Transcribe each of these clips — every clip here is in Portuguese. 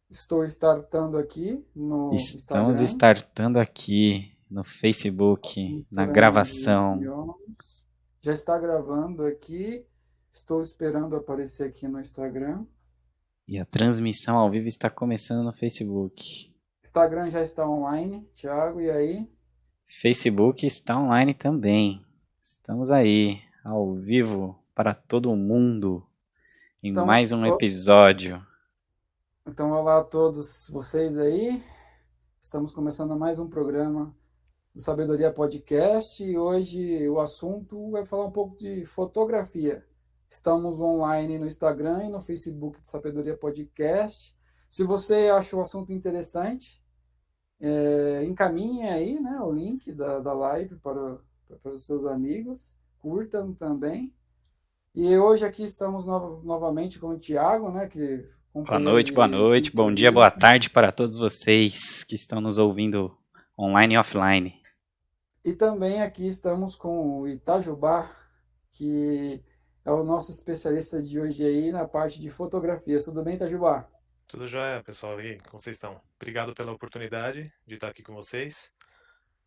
Estou startando aqui no Estamos Instagram, startando aqui no Facebook, na misturando as gravação. reuniões. Já está gravando aqui. Estou esperando aparecer aqui no Instagram. E a transmissão ao vivo está começando no Facebook. Instagram já está online. Thiago, e aí? Facebook está online também. Estamos aí, ao vivo, para todo mundo, em Então, mais um episódio. olá a todos vocês aí. Estamos começando mais um programa do Sabedoria Podcast e hoje o assunto vai falar um pouco de fotografia. Estamos online no Instagram e no Facebook do Sabedoria Podcast. Se você acha o assunto interessante, encaminhe aí, né, o link da live para os seus amigos, curtam também. E hoje aqui estamos novamente com o Thiago, né, que é companheiro Boa de noite, bom dia, boa entrevista. tarde para todos vocês que estão nos ouvindo online e offline. E também aqui estamos com o Itajubá, que é o nosso especialista de hoje aí na parte de fotografia. Tudo bem, Itajubá? Tudo jóia, pessoal? E aí, como vocês estão? Obrigado pela oportunidade de estar aqui com vocês.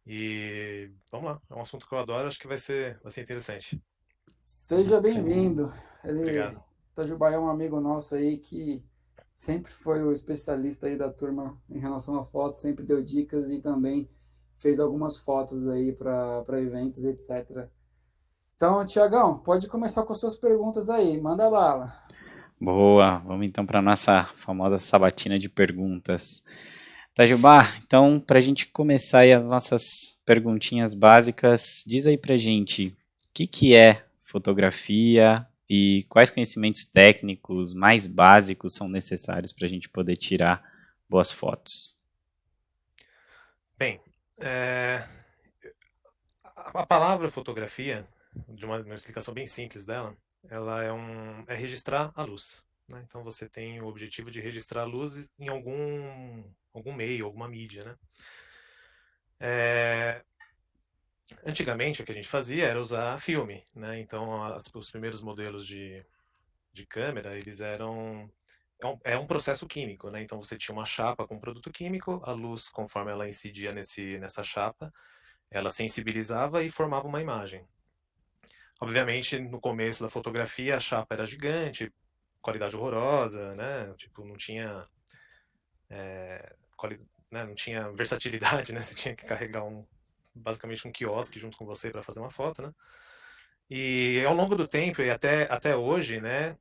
E vamos lá, é um assunto que eu adoro, acho que vai ser interessante. Seja Bacana. bem-vindo. Ele, Obrigado. Itajubá é um amigo nosso aí que sempre foi o especialista aí da turma em relação a fotos, sempre deu dicas e também fez algumas fotos aí para eventos, etc. Então, Tiagão, pode começar com as suas perguntas aí, manda bala. Boa, vamos então para a nossa famosa sabatina de perguntas. Tajubá, então, para a gente começar aí as nossas perguntinhas básicas, diz aí para gente o que é fotografia e quais conhecimentos técnicos mais básicos são necessários para a gente poder tirar boas fotos. Bem, a palavra fotografia, de uma explicação bem simples dela, ela é registrar a luz, né? Então você tem o objetivo de registrar a luz em algum meio, alguma mídia, né? É, Antigamente, o que a gente fazia era usar filme, né? Então, os primeiros modelos de câmera, eles eram... É um processo químico, né? Então, você tinha uma chapa com produto químico, a luz, conforme ela incidia nessa chapa, ela sensibilizava e formava uma imagem. Obviamente, no começo da fotografia, a chapa era gigante, qualidade horrorosa, né? Tipo, não tinha, né? Não tinha versatilidade, né? Você tinha que carregar basicamente um quiosque junto com você para fazer uma foto, né? E ao longo do tempo e até hoje, né,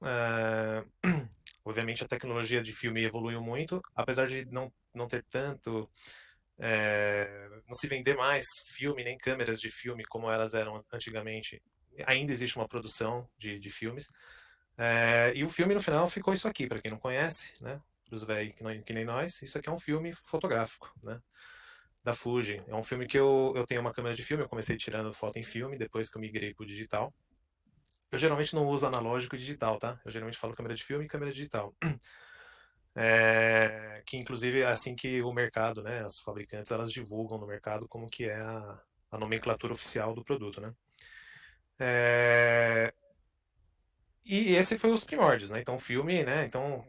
obviamente a tecnologia de filme evoluiu muito, apesar de não ter tanto, não se vender mais filme nem câmeras de filme como elas eram antigamente. Ainda existe uma produção de filmes. E o filme no final ficou isso aqui, para quem não conhece, né? Para os velhos que nem nós, isso aqui é um filme fotográfico, né? Da Fuji. É um filme que eu tenho uma câmera de filme, eu comecei tirando foto em filme, depois que eu migrei para o digital. Eu geralmente não uso analógico e digital, tá? Eu geralmente falo câmera de filme e câmera digital. Que inclusive é assim que o mercado, né, as fabricantes, elas divulgam no mercado como que é a nomenclatura oficial do produto, né? É, e esse foi os primórdios, né? Então, o filme, né? Então,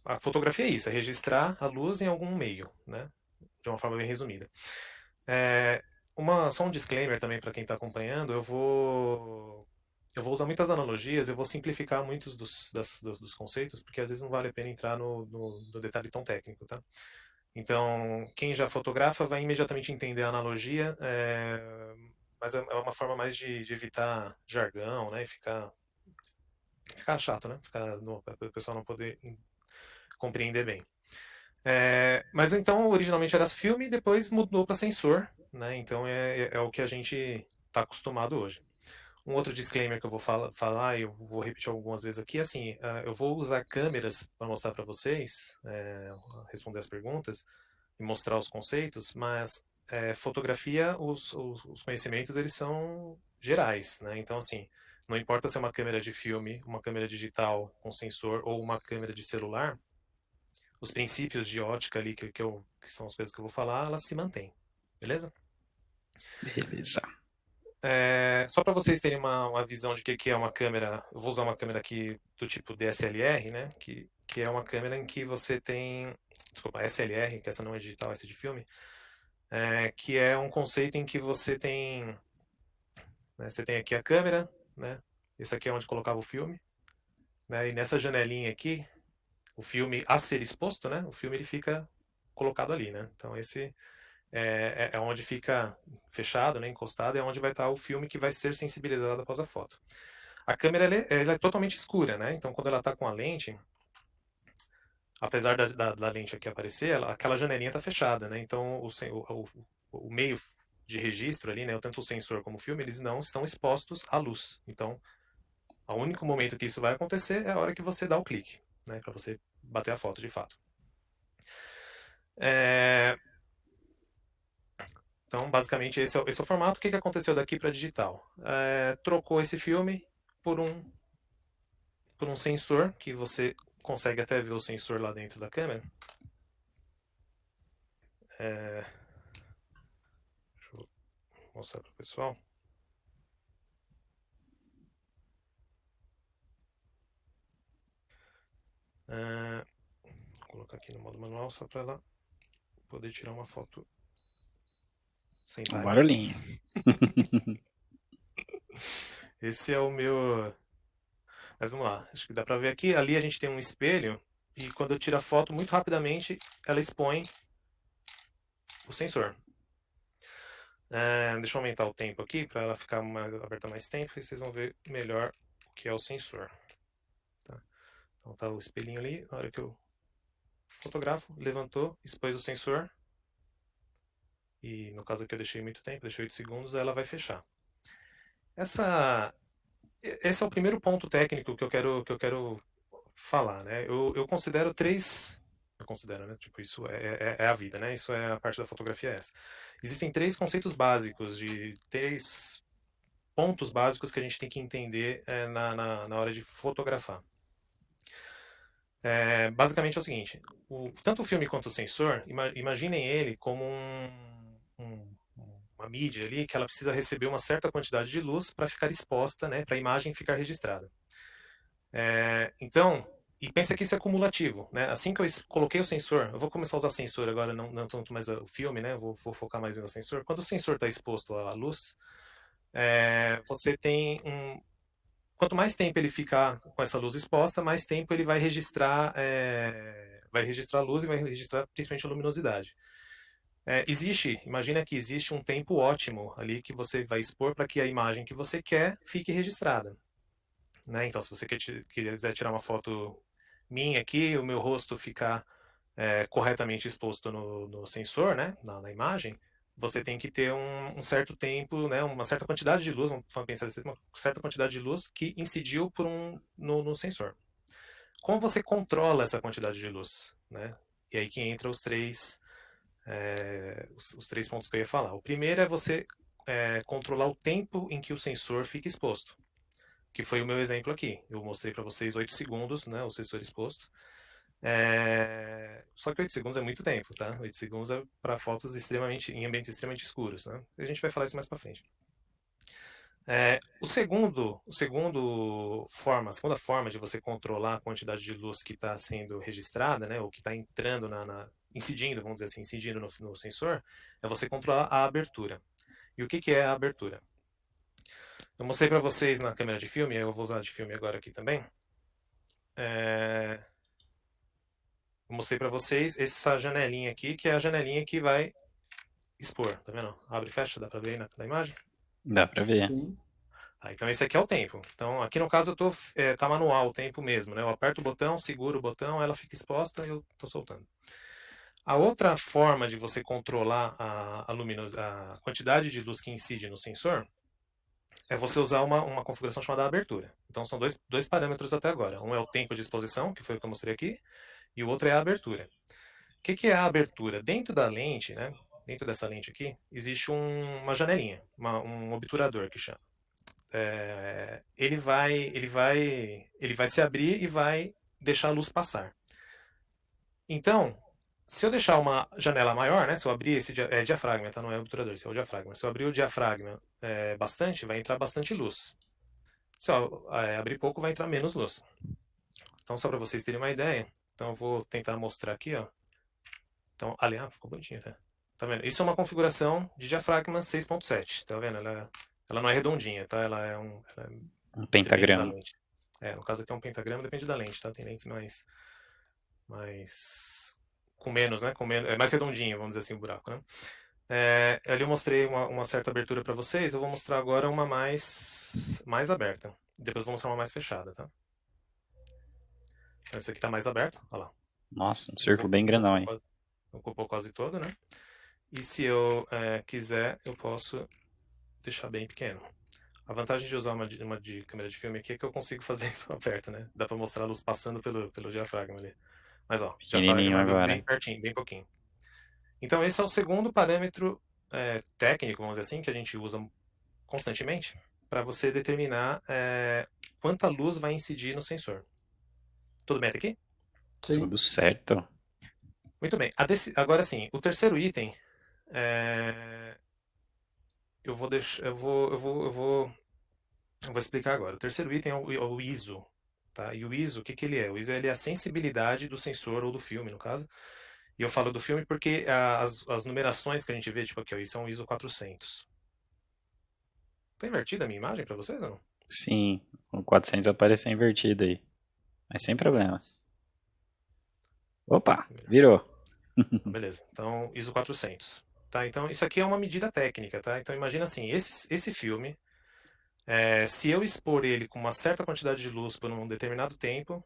a fotografia é isso, é registrar a luz em algum meio, né? De uma forma bem resumida. É, só um disclaimer também para quem está acompanhando, eu vou usar muitas analogias, eu vou simplificar muitos dos conceitos, porque às vezes não vale a pena entrar no detalhe tão técnico, tá? Então, quem já fotografa vai imediatamente entender a analogia, mas é uma forma mais de evitar jargão, né? E ficar chato, né? Para o pessoal não poder compreender bem. Mas então, originalmente era filme e depois mudou para sensor, né? Então é o que a gente está acostumado hoje. Um outro disclaimer que eu vou falar e eu vou repetir algumas vezes aqui, assim, eu vou usar câmeras para mostrar para vocês, responder as perguntas e mostrar os conceitos, mas fotografia, os conhecimentos, eles são gerais, né? Então, assim, não importa se é uma câmera de filme, uma câmera digital com sensor ou uma câmera de celular, os princípios de ótica ali que são as coisas que eu vou falar, elas se mantêm, beleza? Beleza. Só para vocês terem uma visão de que é uma câmera, eu vou usar uma câmera aqui do tipo DSLR, né? Que que é uma câmera em que você tem, desculpa, SLR, que essa não é digital, essa é de filme, que é um conceito em que você tem, né, você tem aqui a câmera, né, esse aqui é onde colocava o filme, né, e nessa janelinha aqui, o filme a ser exposto, né, o filme ele fica colocado ali, né, então esse é onde fica fechado, né, encostado, é onde vai estar o filme que vai ser sensibilizado após a foto. A câmera ela é totalmente escura, né, então quando ela está com a lente, apesar da lente aqui aparecer, aquela janelinha está fechada, né, então o meio de registro ali, né, tanto o sensor como o filme, eles não estão expostos à luz. Então, o único momento que isso vai acontecer é a hora que você dá o clique, né, para você bater a foto de fato. Então, basicamente, esse é o formato. O que aconteceu daqui para digital? Trocou esse filme por um sensor, que você consegue até ver o sensor lá dentro da câmera. Deixa eu mostrar para o pessoal. Vou colocar aqui no modo manual só para ela poder tirar uma foto sem Um lag. barulhinho. Esse é o meu... Mas vamos lá, acho que dá para ver aqui. Ali a gente tem um espelho e quando eu tiro a foto, muito rapidamente, ela expõe o sensor. Deixa eu aumentar o tempo aqui para ela ficar aberta mais tempo e vocês vão ver melhor o que é o sensor. Tá? Então tá o espelhinho ali, na hora que eu fotografo, levantou, expôs o sensor. E no caso aqui eu deixei muito tempo, deixei 8 segundos, ela vai fechar. Esse é o primeiro ponto técnico que eu quero falar, né? Eu considero três. Eu considero, né? Tipo, isso é a vida, né? Isso é a parte da fotografia essa. Existem três conceitos básicos, de três pontos básicos que a gente tem que entender na hora de fotografar. Basicamente é o seguinte: tanto o filme quanto o sensor, imaginem ele como uma mídia ali que ela precisa receber uma certa quantidade de luz para ficar exposta, né, para a imagem ficar registrada. Então, e pensa que isso é cumulativo, né? Assim que eu coloquei o sensor, eu vou começar a usar sensor agora, não tanto mais o filme, né? Vou focar mais no sensor. Quando o sensor está exposto à luz, você tem quanto mais tempo ele ficar com essa luz exposta, mais tempo ele vai registrar a luz e vai registrar principalmente a luminosidade. Imagina que existe um tempo ótimo ali que você vai expor para que a imagem que você quer fique registrada. Né? Então, se você quiser tirar uma foto minha aqui, o meu rosto ficar corretamente exposto no sensor, né? na imagem, você tem que ter um certo tempo, né? uma certa quantidade de luz, vamos pensar assim, uma certa quantidade de luz que incidiu no sensor. Como você controla essa quantidade de luz? Né? E aí que entra os três pontos que eu ia falar. O primeiro é você controlar o tempo em que o sensor fica exposto, que foi o meu exemplo aqui. Eu mostrei para vocês 8 segundos, né, o sensor exposto. Só que 8 segundos é muito tempo, tá? 8 segundos é para fotos em ambientes extremamente escuros, né? A gente vai falar isso mais para frente. A segunda forma de você controlar a quantidade de luz que está sendo registrada, né, ou que está entrando incidindo, vamos dizer assim, incidindo no sensor, é você controlar a abertura. E o que é a abertura? Eu mostrei para vocês na câmera de filme, eu vou usar de filme agora aqui também. Eu mostrei para vocês essa janelinha aqui, que é a janelinha que vai expor, tá vendo? Abre e fecha, dá para ver aí na imagem? Dá pra ver. Sim. Então esse aqui é o tempo. Então aqui no caso tá manual o tempo mesmo, né? Eu aperto o botão, seguro o botão, ela fica exposta e eu tô soltando. A outra forma de você controlar a quantidade de luz que incide no sensor é você usar uma configuração chamada abertura. Então são dois parâmetros até agora. Um é o tempo de exposição, que foi o que eu mostrei aqui, e o outro é a abertura. O que é a abertura? Dentro da lente, né? Dentro dessa lente aqui, existe uma janelinha, um obturador que chama. Ele vai se abrir e vai deixar a luz passar. Então, se eu deixar uma janela maior, né? Se eu abrir esse diafragma, tá? Não é obturador, esse é o diafragma. Se eu abrir o diafragma bastante, vai entrar bastante luz. Se eu abrir pouco, vai entrar menos luz. Então, só para vocês terem uma ideia, Então eu vou tentar mostrar aqui, ó. Então, aliás, ficou bonitinho, tá? Tá vendo? Isso é uma configuração de diafragma 6.7, tá vendo? Ela não é redondinha, tá? Um Depende da pentagrama. lente. No caso aqui é um pentagrama, depende da lente, tá? Tem lentes com menos, né? É mais redondinho, vamos dizer assim, o buraco, né? Ali eu mostrei uma certa abertura para vocês, eu vou mostrar agora uma mais aberta. Depois eu vou mostrar uma mais fechada, tá? Então esse aqui tá mais aberto, olha lá. Nossa, um círculo bem grandão aí. Ocupou quase todo, né? E se eu quiser, eu posso deixar bem pequeno. A vantagem de usar uma de câmera de filme aqui é que eu consigo fazer isso aberto, né? Dá para mostrar a luz passando pelo diafragma ali. Mas ó, Pequenininho diafragma ali agora. bem pertinho, bem pouquinho. Então esse é o segundo parâmetro técnico, vamos dizer assim, que a gente usa constantemente para você determinar quanta luz vai incidir no sensor. Tudo bem até aqui? Sim. Tudo certo. Muito bem. Agora sim, o terceiro item eu vou deixar, eu vou explicar agora. O terceiro item é o ISO, tá? E o ISO, o que que ele é? O ISO ele é a sensibilidade do sensor ou do filme, no caso. E eu falo do filme porque as numerações que a gente vê, tipo aqui, ó, isso é um ISO 400. Tá invertida a minha imagem para vocês ou não? Sim, o 400 apareceu invertido aí. Mas sem problemas. Opa, virou. Então, beleza. Então, ISO 400. Tá? Então, isso aqui é uma medida técnica, tá? Então, imagina assim, esse filme, se eu expor ele com uma certa quantidade de luz por um determinado tempo,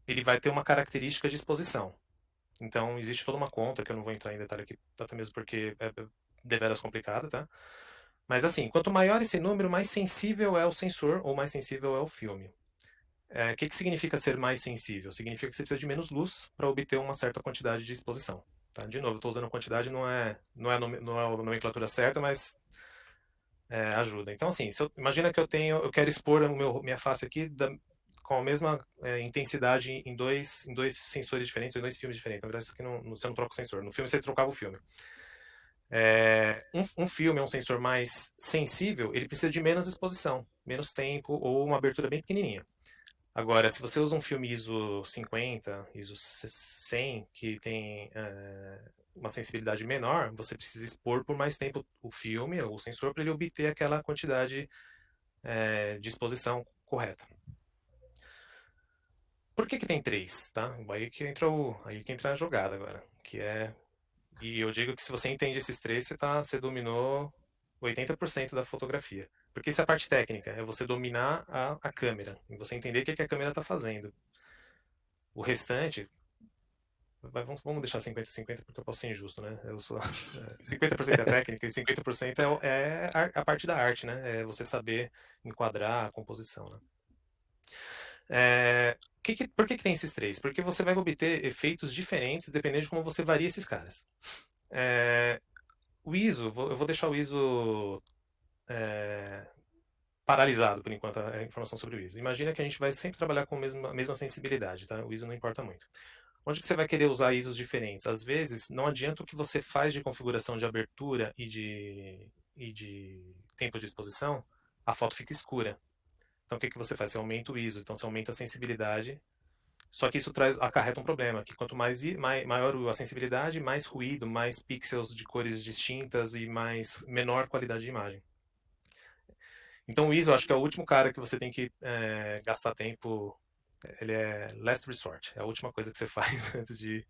ele vai ter uma característica de exposição. Então, existe toda uma conta, que eu não vou entrar em detalhe aqui, até mesmo porque é deveras complicada, tá? Mas assim, quanto maior esse número, mais sensível é o sensor ou mais sensível é o filme. O que significa ser mais sensível? Significa que você precisa de menos luz para obter uma certa quantidade de exposição. Tá? De novo, estou usando quantidade, não é a nomenclatura certa, mas ajuda. Então, assim, imagina que eu quero expor minha face aqui com a mesma intensidade em dois sensores diferentes, em dois filmes diferentes. Na verdade, isso aqui você não troca o sensor. No filme, você trocava o filme. Um filme é um sensor mais sensível, ele precisa de menos exposição, menos tempo ou uma abertura bem pequenininha. Agora, se você usa um filme ISO 50, ISO 100, que tem uma sensibilidade menor, você precisa expor por mais tempo o filme, ou o sensor, para ele obter aquela quantidade de exposição correta. Por que tem três? Tá? Aí que entra a jogada agora. E eu digo que se você entende esses três, você dominou 80% da fotografia. Porque isso é a parte técnica, é você dominar a câmera, e você entender o que a câmera está fazendo. O restante, vamos deixar 50-50 porque eu posso ser injusto, né? 50% é técnica e 50% é a parte da arte, né? É você saber enquadrar a composição, né? Por que tem esses três? Porque você vai obter efeitos diferentes dependendo de como você varia esses caras. O ISO, eu vou deixar o ISO paralisado por enquanto, a informação sobre o ISO. Imagina que a gente vai sempre trabalhar com a mesma sensibilidade, tá? O ISO não importa muito. Onde que você vai querer usar ISOs diferentes? Às vezes, não adianta o que você faz de configuração de abertura e de tempo de exposição, a foto fica escura. Então, o que você faz? Você aumenta o ISO, então você aumenta a sensibilidade. Só que isso acarreta um problema, que quanto maior a sensibilidade, mais ruído, mais pixels de cores distintas e menor qualidade de imagem. Então o ISO, acho que é o último cara que você tem que gastar tempo. Ele é last resort, é a última coisa que você faz antes de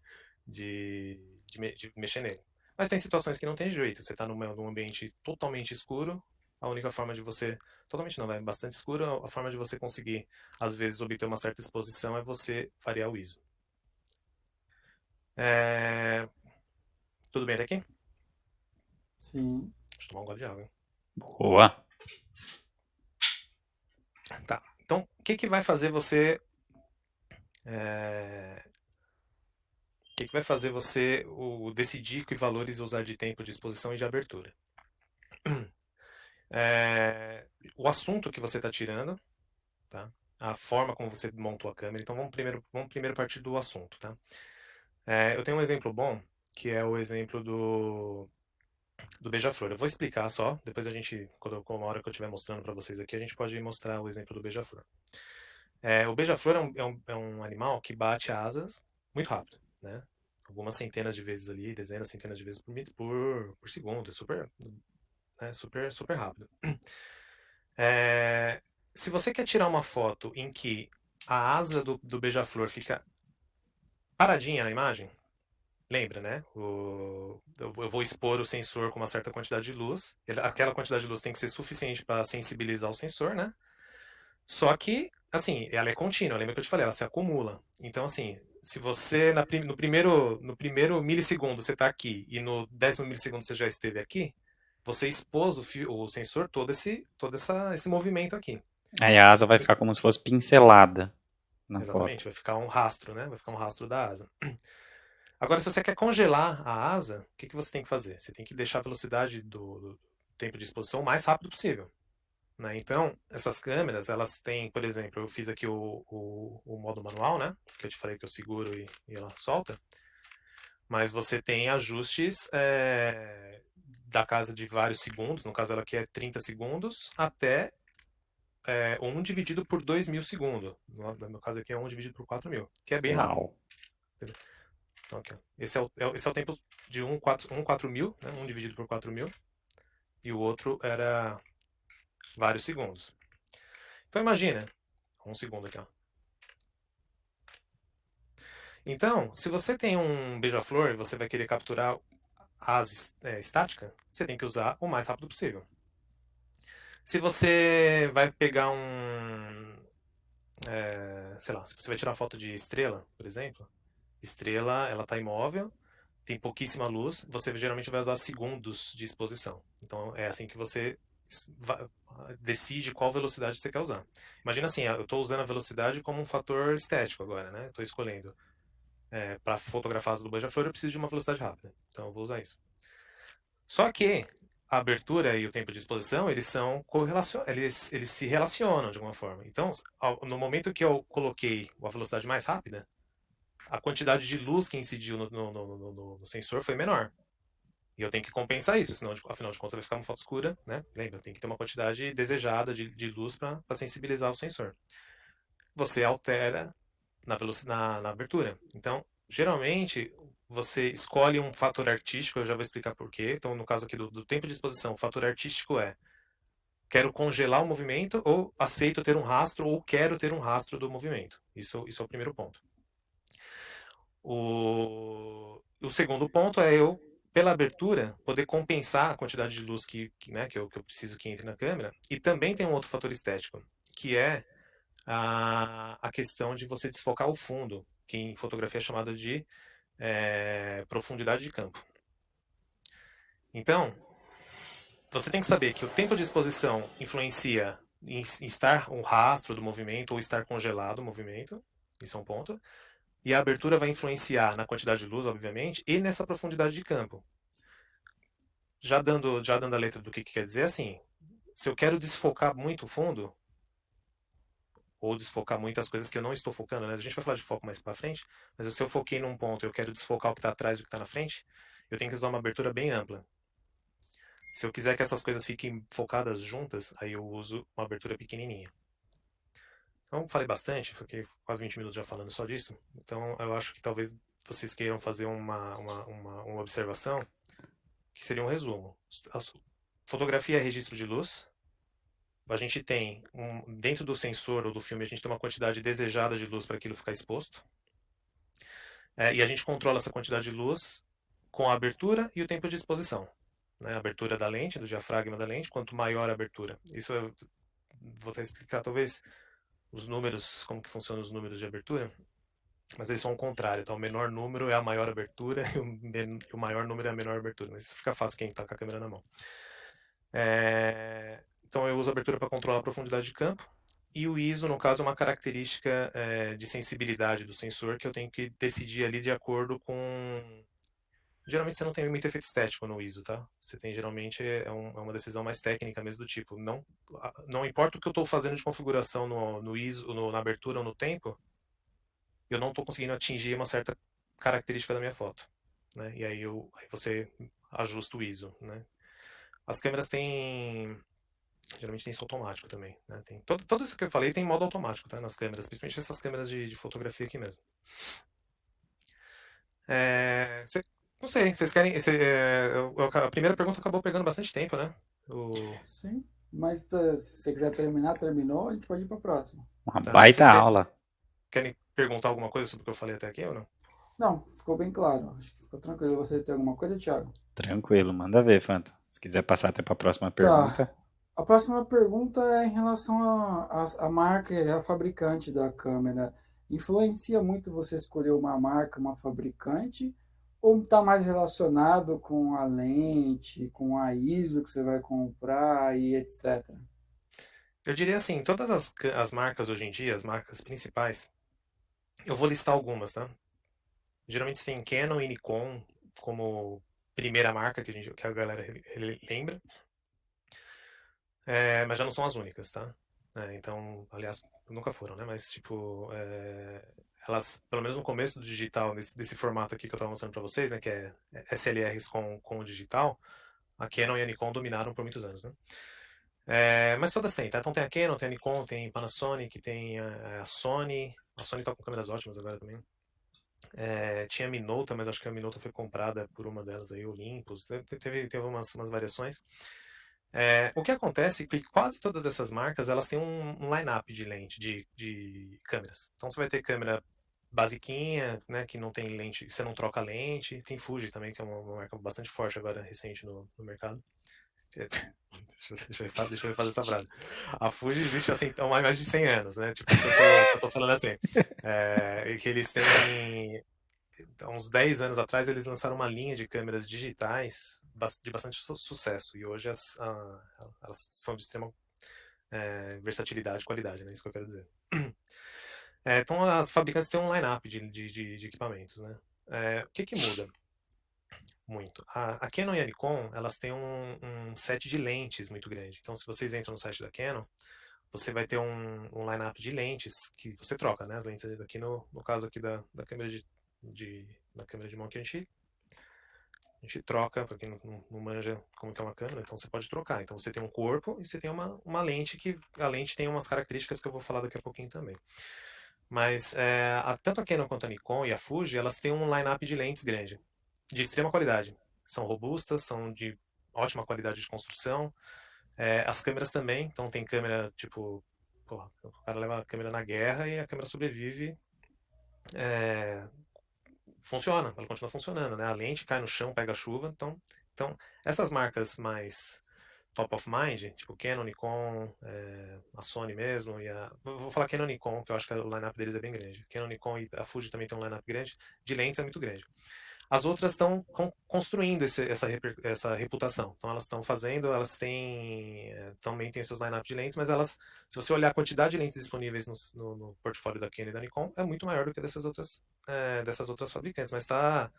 mexer nele. Mas tem situações que não tem jeito. Você está num ambiente totalmente escuro, a única forma de você. Totalmente não, é bastante escuro. A forma de você conseguir, às vezes, obter uma certa exposição é você variar o ISO. Tudo bem daqui? Sim. Deixa eu tomar um gole de água. Boa. Tá. Então, o que vai fazer você. O que vai fazer você decidir que valores usar de tempo de exposição e de abertura? O assunto que você está tirando, tá? A forma como você montou a câmera. Então vamos primeiro partir do assunto, tá? Eu tenho um exemplo bom, que é o exemplo do beija-flor. Eu vou explicar só, depois a gente, uma hora que eu estiver mostrando para vocês aqui, a gente pode mostrar o exemplo do beija-flor. O beija-flor é um animal que bate asas muito rápido, né? Algumas centenas de vezes ali, dezenas, centenas de vezes por segundo, é super, super rápido. É, se você quer tirar uma foto em que a asa do beija-flor fica paradinha na imagem, lembra, né? Eu vou expor o sensor com uma certa quantidade de luz. Aquela quantidade de luz tem que ser suficiente para sensibilizar o sensor, né? Só que, assim, ela é contínua, lembra que eu te falei, ela se acumula. Então, assim, se você no primeiro milissegundo você está aqui e no 10º milissegundo você já esteve aqui, você expôs o sensor todo esse movimento aqui. Aí a asa vai ficar como se fosse pincelada na Exatamente, foto. vai ficar um rastro, né? Vai ficar um rastro da asa. Agora, se você quer congelar a asa, o que que você tem que fazer? Você tem que deixar a velocidade do tempo de exposição o mais rápido possível, né? Então, essas câmeras, elas têm, por exemplo, eu fiz aqui o modo manual, né? Que eu te falei que eu seguro e ela solta. Mas você tem ajustes da casa de vários segundos, no caso ela aqui é 30 segundos, até 1 dividido por 2.000 segundos. No meu caso aqui é 1 dividido por 4.000, que é bem rápido. Uau. Entendeu? Então, aqui, ó. Esse é o tempo de 1 4.000, né? 1 dividido por 4.000. E o outro era vários segundos. Então imagina, 1 segundo aqui, ó. Então, se você tem um beija-flor e você vai querer capturar a asa estática, você tem que usar o mais rápido possível. Se você vai pegar sei lá, se você vai tirar uma foto de estrela, por exemplo, estrela, ela está imóvel, tem pouquíssima luz, você geralmente vai usar segundos de exposição. Então é assim que você decide qual velocidade você quer usar. Imagina assim, eu estou usando a velocidade como um fator estético agora, né? Estou escolhendo. Para fotografar as do beija-flor, eu preciso de uma velocidade rápida. Então eu vou usar isso. Só que a abertura e o tempo de exposição, eles são eles se relacionam de alguma forma. Então, no momento que eu coloquei a velocidade mais rápida, a quantidade de luz que incidiu no sensor foi menor. E eu tenho que compensar isso, senão, afinal de contas, vai ficar uma foto escura, né? Lembra, tem que ter uma quantidade desejada de luz para sensibilizar o sensor. Você altera na abertura. Então, geralmente, você escolhe um fator artístico, eu já vou explicar por quê. Então, no caso aqui do tempo de exposição, o fator artístico é: quero congelar o movimento, ou aceito ter um rastro, ou quero ter um rastro do movimento. Isso é o primeiro ponto. O segundo ponto é eu, pela abertura, poder compensar a quantidade de luz que eu preciso que entre na câmera. E também tem um outro fator estético, que é a questão de você desfocar o fundo, que em fotografia é chamada de profundidade de campo. Então, você tem que saber que o tempo de exposição influencia em estar um rastro do movimento ou estar congelado o movimento. Isso é um ponto. E a abertura vai influenciar na quantidade de luz, obviamente, e nessa profundidade de campo. Já dando a letra do que quer dizer, assim, se eu quero desfocar muito o fundo, ou desfocar muitas coisas que eu não estou focando, né? A gente vai falar de foco mais para frente, mas se eu foquei num ponto e eu quero desfocar o que está atrás do que está na frente, eu tenho que usar uma abertura bem ampla. Se eu quiser que essas coisas fiquem focadas juntas, aí eu uso uma abertura pequenininha. Então, falei bastante, fiquei quase 20 minutos já falando só disso. Então, eu acho que talvez vocês queiram fazer uma observação, que seria um resumo. A fotografia é registro de luz. A gente tem, dentro do sensor ou do filme, a gente tem uma quantidade desejada de luz para aquilo ficar exposto. E a gente controla essa quantidade de luz com a abertura e o tempo de exposição. Né? A abertura da lente, do diafragma da lente, quanto maior a abertura. Isso eu vou até explicar, talvez, os números, como que funcionam os números de abertura, mas eles são o contrário, então o menor número é a maior abertura e o maior número é a menor abertura, mas isso fica fácil quem está com a câmera na mão. Então eu uso a abertura para controlar a profundidade de campo, e o ISO, no caso, é uma característica de sensibilidade do sensor que eu tenho que decidir ali de acordo com... Geralmente você não tem muito efeito estético no ISO, tá? Você tem, geralmente, é uma decisão mais técnica mesmo, do tipo, não importa o que eu estou fazendo de configuração no ISO, na abertura ou no tempo, eu não estou conseguindo atingir uma certa característica da minha foto, né? E aí você ajusta o ISO, né? As câmeras geralmente tem isso automático também, né? Tudo isso que eu falei tem modo automático, tá? Nas câmeras, principalmente essas câmeras de fotografia aqui mesmo. Não sei, vocês querem. A primeira pergunta acabou pegando bastante tempo, né? O, Sim, mas se você quiser terminar, terminou, a gente pode ir para a próxima. Uma tá. baita Vocês aula. querem perguntar alguma coisa sobre o que eu falei até aqui ou não? Não, ficou bem claro. Acho que ficou tranquilo. Você tem alguma coisa, Thiago? Tranquilo, manda ver, Fanta. Se quiser passar até para a próxima Tá. pergunta. A próxima pergunta é em relação à marca e à fabricante da câmera. Influencia muito você escolher uma marca, uma fabricante, ou está mais relacionado com a lente, com a ISO que você vai comprar e etc. Eu diria assim, todas as marcas hoje em dia, as marcas principais, eu vou listar algumas, tá? Geralmente tem Canon e Nikon como primeira marca que a galera lembra, mas já não são as únicas, tá? Então, aliás, nunca foram, né? Mas, tipo, elas, pelo menos no começo do digital, desse formato aqui que eu estava mostrando para vocês, né? Que é SLRs com o digital, a Canon e a Nikon dominaram por muitos anos, né? Mas todas têm, tá? Então tem a Canon, tem a Nikon, tem Panasonic, tem a Sony. A Sony tá com câmeras ótimas agora também. Tinha a Minolta, mas acho que a Minolta foi comprada por uma delas aí, Olympus. Teve umas variações. O que acontece é que quase todas essas marcas elas têm um line-up de lente, de câmeras. Então você vai ter câmera basiquinha, né, que não tem lente, você não troca lente. Tem Fuji também, que é uma marca bastante forte agora, recente no mercado. Deixa eu fazer essa frase. A Fuji existe assim há mais de 100 anos, né? Tipo, que eu tô falando assim. E que eles têm. Há uns 10 anos atrás, eles lançaram uma linha de câmeras digitais de bastante sucesso. E hoje elas são de extrema versatilidade e qualidade, né? Isso que eu quero dizer. Então, as fabricantes têm um line-up de equipamentos, né? O que muda? Muito. A Canon e a Nikon, elas têm um set de lentes muito grande. Então, se vocês entram no site da Canon, você vai ter um line-up de lentes que você troca, né? As lentes aqui no caso aqui da câmera da câmera de mão que a gente troca, para quem não manja como que é uma câmera, então você pode trocar. Então você tem um corpo e você tem uma lente que a lente tem umas características que eu vou falar daqui a pouquinho também. Mas tanto a Canon quanto a Nikon e a Fuji, elas têm um line-up de lentes grande, de extrema qualidade. São robustas, são de ótima qualidade de construção. As câmeras também, então tem câmera tipo, porra, o cara leva a câmera na guerra e a câmera sobrevive, é, funciona, ela continua funcionando, né? A lente cai no chão, pega chuva, então essas marcas mais top of mind, tipo Canon, Nikon, a Sony mesmo, vou falar Canon e Nikon, que eu acho que o lineup deles é bem grande. Canon, Nikon e a Fuji também tem um lineup grande, de lentes é muito grande. As outras estão construindo essa reputação. Então elas estão fazendo, elas têm também têm seus lineup de lentes, mas elas, se você olhar a quantidade de lentes disponíveis no portfólio da Canon e da Nikon, é muito maior do que dessas outras fabricantes, mas tá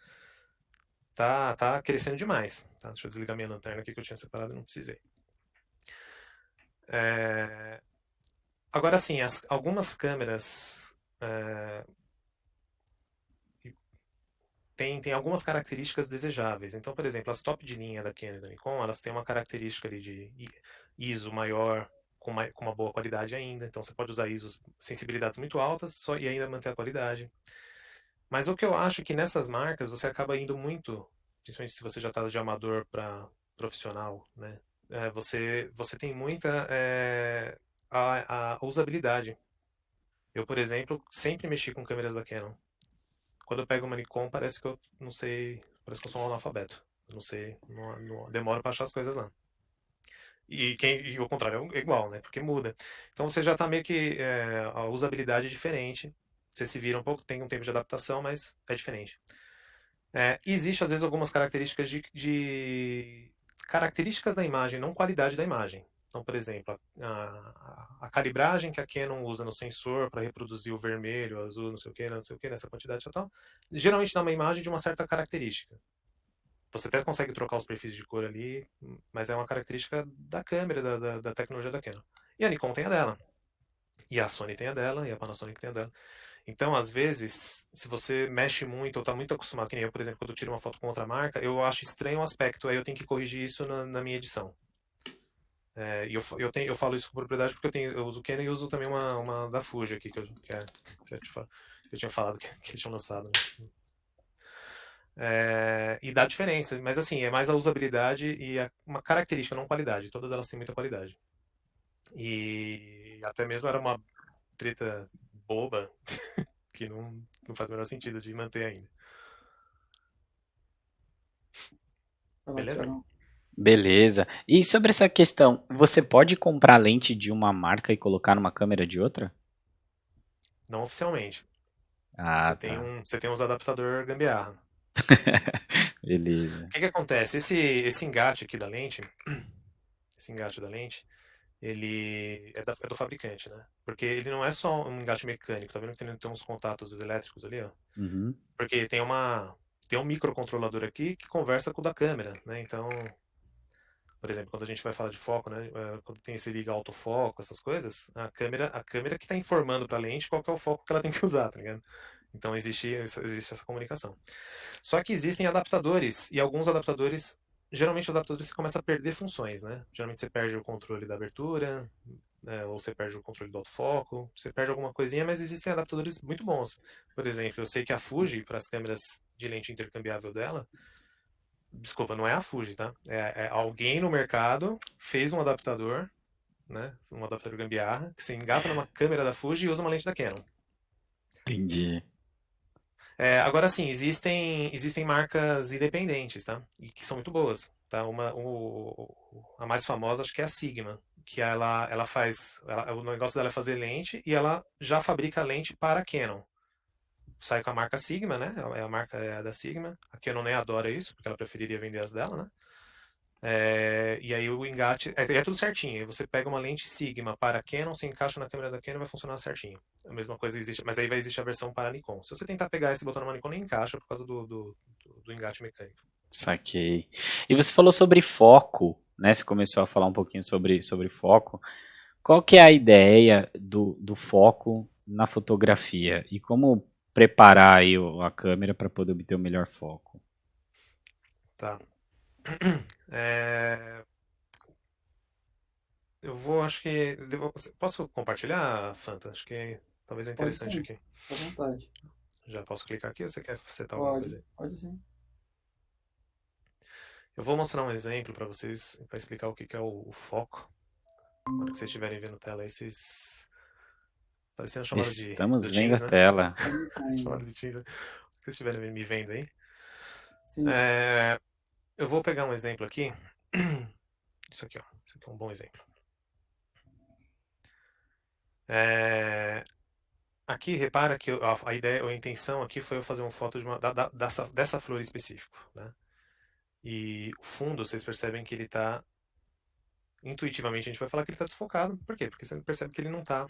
crescendo demais. Tá? Deixa eu desligar minha lanterna aqui que eu tinha separado e não precisei. Agora sim, algumas câmeras tem algumas características desejáveis. Então, por exemplo, as top de linha da Canon e da Nikon, elas têm uma característica ali de ISO maior, com uma boa qualidade ainda. Então, você pode usar ISOs, sensibilidades muito altas e ainda manter a qualidade. Mas o que eu acho é que nessas marcas você acaba indo muito, principalmente se você já está de amador para profissional, né? Você tem muita a usabilidade. Eu, por exemplo, sempre mexi com câmeras da Canon. Quando eu pego uma Nikon, parece que eu não sei. Parece que eu sou um analfabeto. Eu não sei, não demoro para achar as coisas lá. E o contrário é igual, né? Porque muda. Então você já tá meio que. A usabilidade é diferente. Você se vira um pouco, tem um tempo de adaptação, mas é diferente. Existe, às vezes, algumas características de características da imagem, não qualidade da imagem. Então, por exemplo, a calibragem que a Canon usa no sensor para reproduzir o vermelho, o azul, não sei o que, nessa quantidade total, geralmente dá uma imagem de uma certa característica. Você até consegue trocar os perfis de cor ali, mas é uma característica da câmera, da tecnologia da Canon. E a Nikon tem a dela. E a Sony tem a dela, e a Panasonic tem a dela. Então, às vezes, se você mexe muito ou está muito acostumado, que nem eu, por exemplo, quando eu tiro uma foto com outra marca, eu acho estranho o aspecto, aí eu tenho que corrigir isso na minha edição. E eu falo isso com propriedade porque eu uso o Canon e uso também uma da Fuji aqui, que eu tinha falado que eles tinham lançado. Né? E dá diferença. Mas assim, é mais a usabilidade e uma característica, não qualidade. Todas elas têm muita qualidade. E até mesmo era uma treta boba que não faz o menor sentido de manter ainda. Vai lá, Beleza? Thiagão. Beleza. E sobre essa questão, você pode comprar lente de uma marca e colocar numa câmera de outra? Não oficialmente. Ah, tá. Você tem uns adaptador gambiarra. O Beleza. que que acontece? Esse engate aqui da lente, esse engate da lente, ele é do fabricante, né? Porque ele não é só um engate mecânico, tá vendo que tem uns contatos elétricos ali, ó? Uhum. Porque tem um microcontrolador aqui que conversa com o da câmera, né? Então, por exemplo, quando a gente vai falar de foco, né? Quando tem esse liga autofoco, essas coisas, a câmera que está informando para a lente qual que é o foco que ela tem que usar, tá ligado? Então existe essa comunicação. Só que existem adaptadores, e alguns adaptadores, geralmente os adaptadores você começa a perder funções, né? Geralmente você perde o controle da abertura, né? Ou você perde o controle do autofoco, você perde alguma coisinha, mas existem adaptadores muito bons. Por exemplo, eu sei que a Fuji, para as câmeras de lente intercambiável dela, desculpa, não é a Fuji, tá? É alguém no mercado fez um adaptador, né? Um adaptador gambiarra, que se engata numa câmera da Fuji e usa uma lente da Canon. Entendi. Agora sim, existem marcas independentes, tá? E que são muito boas, tá? A mais famosa acho que é a Sigma, que ela faz, o negócio dela é fazer lente e ela já fabrica lente para a Canon. Sai com a marca Sigma, né? A marca é a da Sigma. A Canon nem adora isso, porque ela preferiria vender as dela, né? E aí o engate é tudo certinho. Aí você pega uma lente Sigma para Canon, se encaixa na câmera da Canon, vai funcionar certinho. A mesma coisa existe, mas aí vai existir a versão para Nikon. Se você tentar pegar esse botão na Nikon, nem encaixa por causa do engate mecânico. Saquei. E você falou sobre foco, né? Você começou a falar um pouquinho sobre foco. Qual que é a ideia do foco na fotografia? E como preparar aí a câmera para poder obter o melhor foco? Tá. É, acho que posso compartilhar, Fanta? Acho que talvez é Pode interessante sim, aqui. fica à vontade. Já posso clicar aqui ou você quer setar alguma coisa Pode, aí? pode sim. Eu vou mostrar um exemplo para vocês, para explicar o que que é o foco. Na hora que vocês estiverem vendo tela aí, vocês parecendo chamada Estamos do vendo a Teams, né? tela. Aí tá Chamada indo. de Teams. Se vocês estiverem me vendo aí. Sim, É, eu vou pegar um exemplo aqui. Isso aqui, ó. Isso aqui é um bom exemplo. É, aqui, repara que a ideia, a intenção aqui foi eu fazer uma foto dessa flor específico, né? E o fundo, vocês percebem que ele está intuitivamente a gente vai falar que ele está desfocado. Por quê? Porque você percebe que ele não está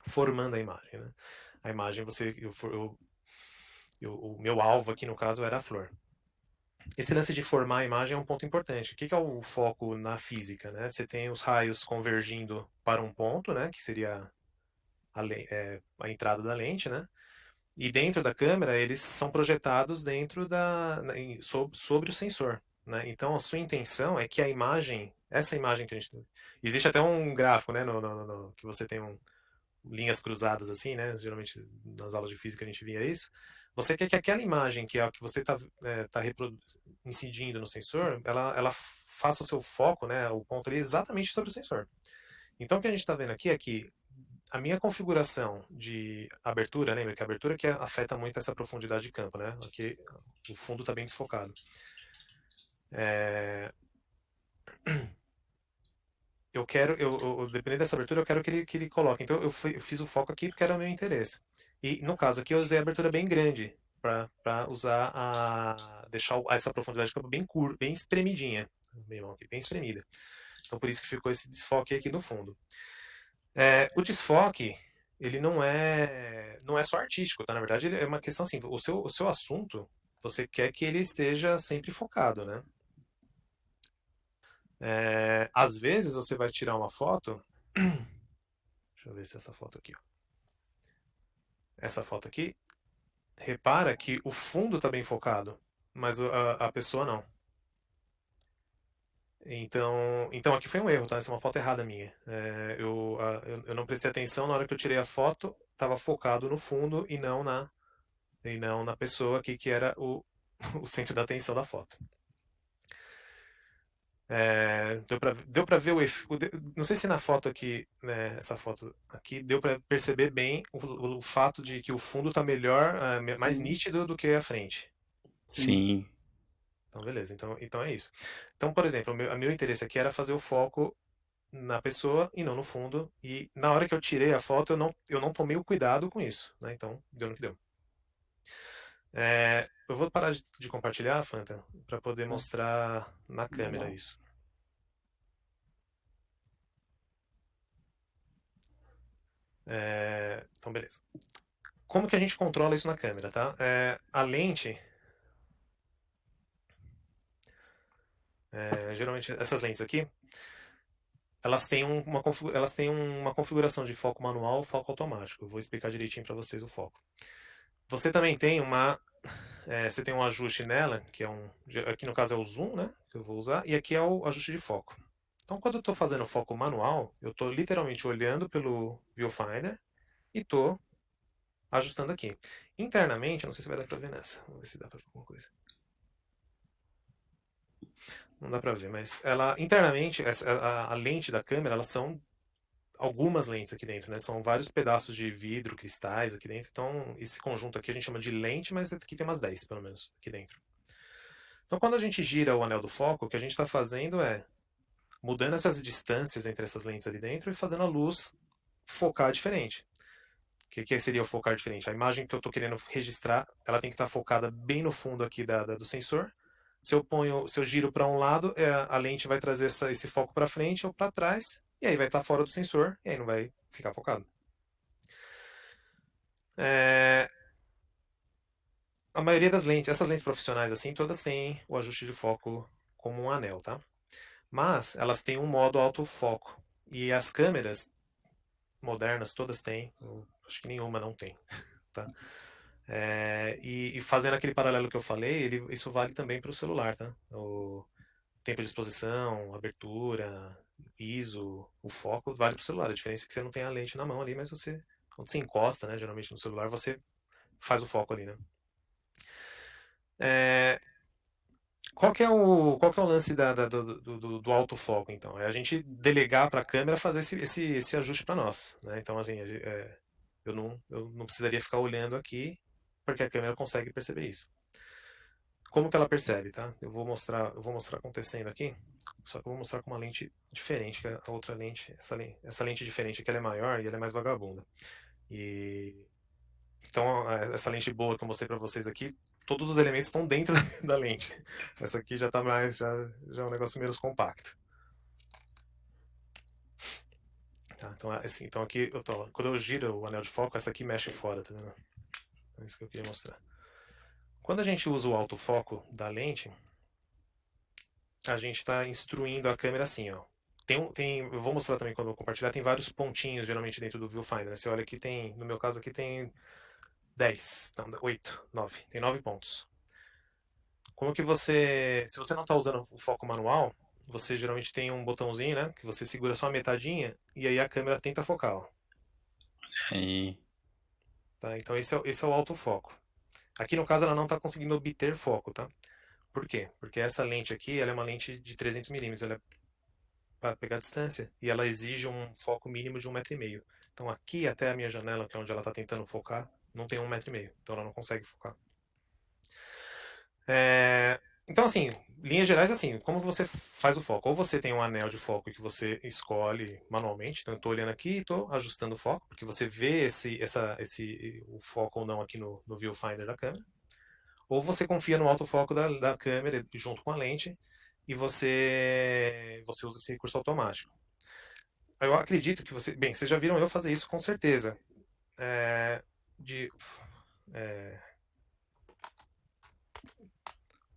formando a imagem, né? A imagem, o meu alvo aqui no caso era a flor. Esse lance de formar a imagem é um ponto importante. O que é o foco na física, né? Você tem os raios convergindo para um ponto, né? Que seria a entrada da lente, né? E dentro da câmera eles são projetados dentro sobre o sensor, né? Então a sua intenção é que a imagem, essa imagem que a gente existe até um gráfico, né? Que você tem linhas cruzadas assim, né? Geralmente nas aulas de física a gente via isso. Você quer que aquela imagem que é a que você está incidindo no sensor, ela faça o seu foco, né? O ponto ali exatamente sobre o sensor. Então o que a gente está vendo aqui é que a minha configuração de abertura, lembra que a abertura que afeta muito essa profundidade de campo, né? Aqui o fundo está bem desfocado. É, dependendo dessa abertura, eu quero que ele coloque. Então eu fiz o foco aqui porque era o meu interesse. E no caso aqui eu usei a abertura bem grande para usar deixar essa profundidade de campo bem curta, bem espremidinha, bem espremida. Então por isso que ficou esse desfoque aqui no fundo. O desfoque ele não é só artístico, tá? Na verdade, ele é uma questão assim, o seu assunto, você quer que ele esteja sempre focado, né? Às vezes você vai tirar uma foto, deixa eu ver se essa foto aqui, ó. Essa foto aqui, repara que o fundo está bem focado, mas a pessoa não. Então aqui foi um erro, tá? Essa é uma foto errada minha. Eu não prestei atenção na hora que eu tirei a foto, estava focado no fundo e não na pessoa aqui que era o centro da atenção da foto. Deu para ver não sei se na foto aqui, né, essa foto aqui, deu para perceber bem o fato de que o fundo está melhor, mais Sim, nítido do que a frente. sim, Sim, Então, beleza. Então é isso. Então, por exemplo, o meu interesse aqui era fazer o foco na pessoa e não no fundo. E na hora que eu tirei a foto, eu não tomei o cuidado com isso, né? Então, deu no que deu. Eu vou parar de compartilhar, Fanta, para poder tá, mostrar na vai câmera lá. isso. Então, beleza. Como que a gente controla isso na câmera, tá? A lente, geralmente essas lentes aqui, elas têm uma configuração de foco manual, foco automático. Eu vou explicar direitinho para vocês o foco. Você também tem você tem um ajuste nela, que aqui no caso é o zoom, né, que eu vou usar, e aqui é o ajuste de foco. Então, quando eu estou fazendo foco manual, eu estou literalmente olhando pelo viewfinder e estou ajustando aqui. Internamente, eu não sei se vai dar para ver nessa. Vamos ver se dá para ver alguma coisa. Não dá para ver, mas ela internamente, a lente da câmera, elas são algumas lentes aqui dentro, né? São vários pedaços de vidro, cristais aqui dentro. Então, esse conjunto aqui a gente chama de lente, mas aqui tem umas 10, pelo menos, aqui dentro. Então, quando a gente gira o anel do foco, o que a gente está fazendo é mudando essas distâncias entre essas lentes ali dentro e fazendo a luz focar diferente. O que seria o focar diferente? A imagem que eu estou querendo registrar, ela tem que estar focada bem no fundo aqui do sensor. Se eu giro para um lado, a lente vai trazer esse foco para frente ou para trás, e aí vai estar fora do sensor, e aí não vai ficar focado. É, a maioria das lentes, essas lentes profissionais assim, todas têm o ajuste de foco como um anel, tá? Mas elas têm um modo autofoco. E as câmeras modernas todas têm, eu acho que nenhuma não tem, tá? E fazendo aquele paralelo que eu falei, isso vale também para o celular, tá? O tempo de exposição, abertura, ISO, o foco vale para o celular. A diferença é que você não tem a lente na mão ali, mas quando você encosta, né, geralmente no celular, você faz o foco ali, né? É, qual que é o lance do autofoco, então? É a gente delegar para a câmera fazer esse ajuste para nós, né? Então, assim, eu não precisaria ficar olhando aqui, porque a câmera consegue perceber isso. Como que ela percebe, tá? Eu vou mostrar acontecendo aqui, só que eu vou mostrar com uma lente diferente, que a outra lente, essa lente diferente aqui, ela é maior e ela é mais vagabunda. E então, essa lente boa que eu mostrei para vocês aqui, todos os elementos estão dentro da lente. Essa aqui já tá já é um negócio menos compacto. Tá? Então, assim, então aqui, quando eu giro o anel de foco, essa aqui mexe fora, tá vendo? É isso que eu queria mostrar. Quando a gente usa o autofoco da lente, a gente está instruindo a câmera assim, ó. Eu vou mostrar também quando eu compartilhar, tem vários pontinhos geralmente dentro do viewfinder, né? Você olha aqui, no meu caso aqui tem 10, não, 8, 9, tem 9 pontos. Como que se você não está usando o foco manual, você geralmente tem um botãozinho, né, que você segura só a metadinha e aí a câmera tenta focar, ó, aí, tá? Então esse é o autofoco. Aqui no caso ela não está conseguindo obter foco, tá? Por quê? Porque essa lente aqui, ela é uma lente de 300 milímetros, ela é para pegar distância e ela exige um foco mínimo de 1,5 m. Então aqui até a minha janela, que é onde ela está tentando focar, não tem 1,5 m, então ela não consegue focar. Então, assim, linhas gerais, assim, como você faz o foco? Ou você tem um anel de foco que você escolhe manualmente, então eu estou olhando aqui e estou ajustando o foco, porque você vê o foco ou não aqui no viewfinder da câmera. Ou você confia no autofoco da câmera junto com a lente e você usa esse recurso automático. Eu acredito que bem, vocês já viram eu fazer isso com certeza. É, de é,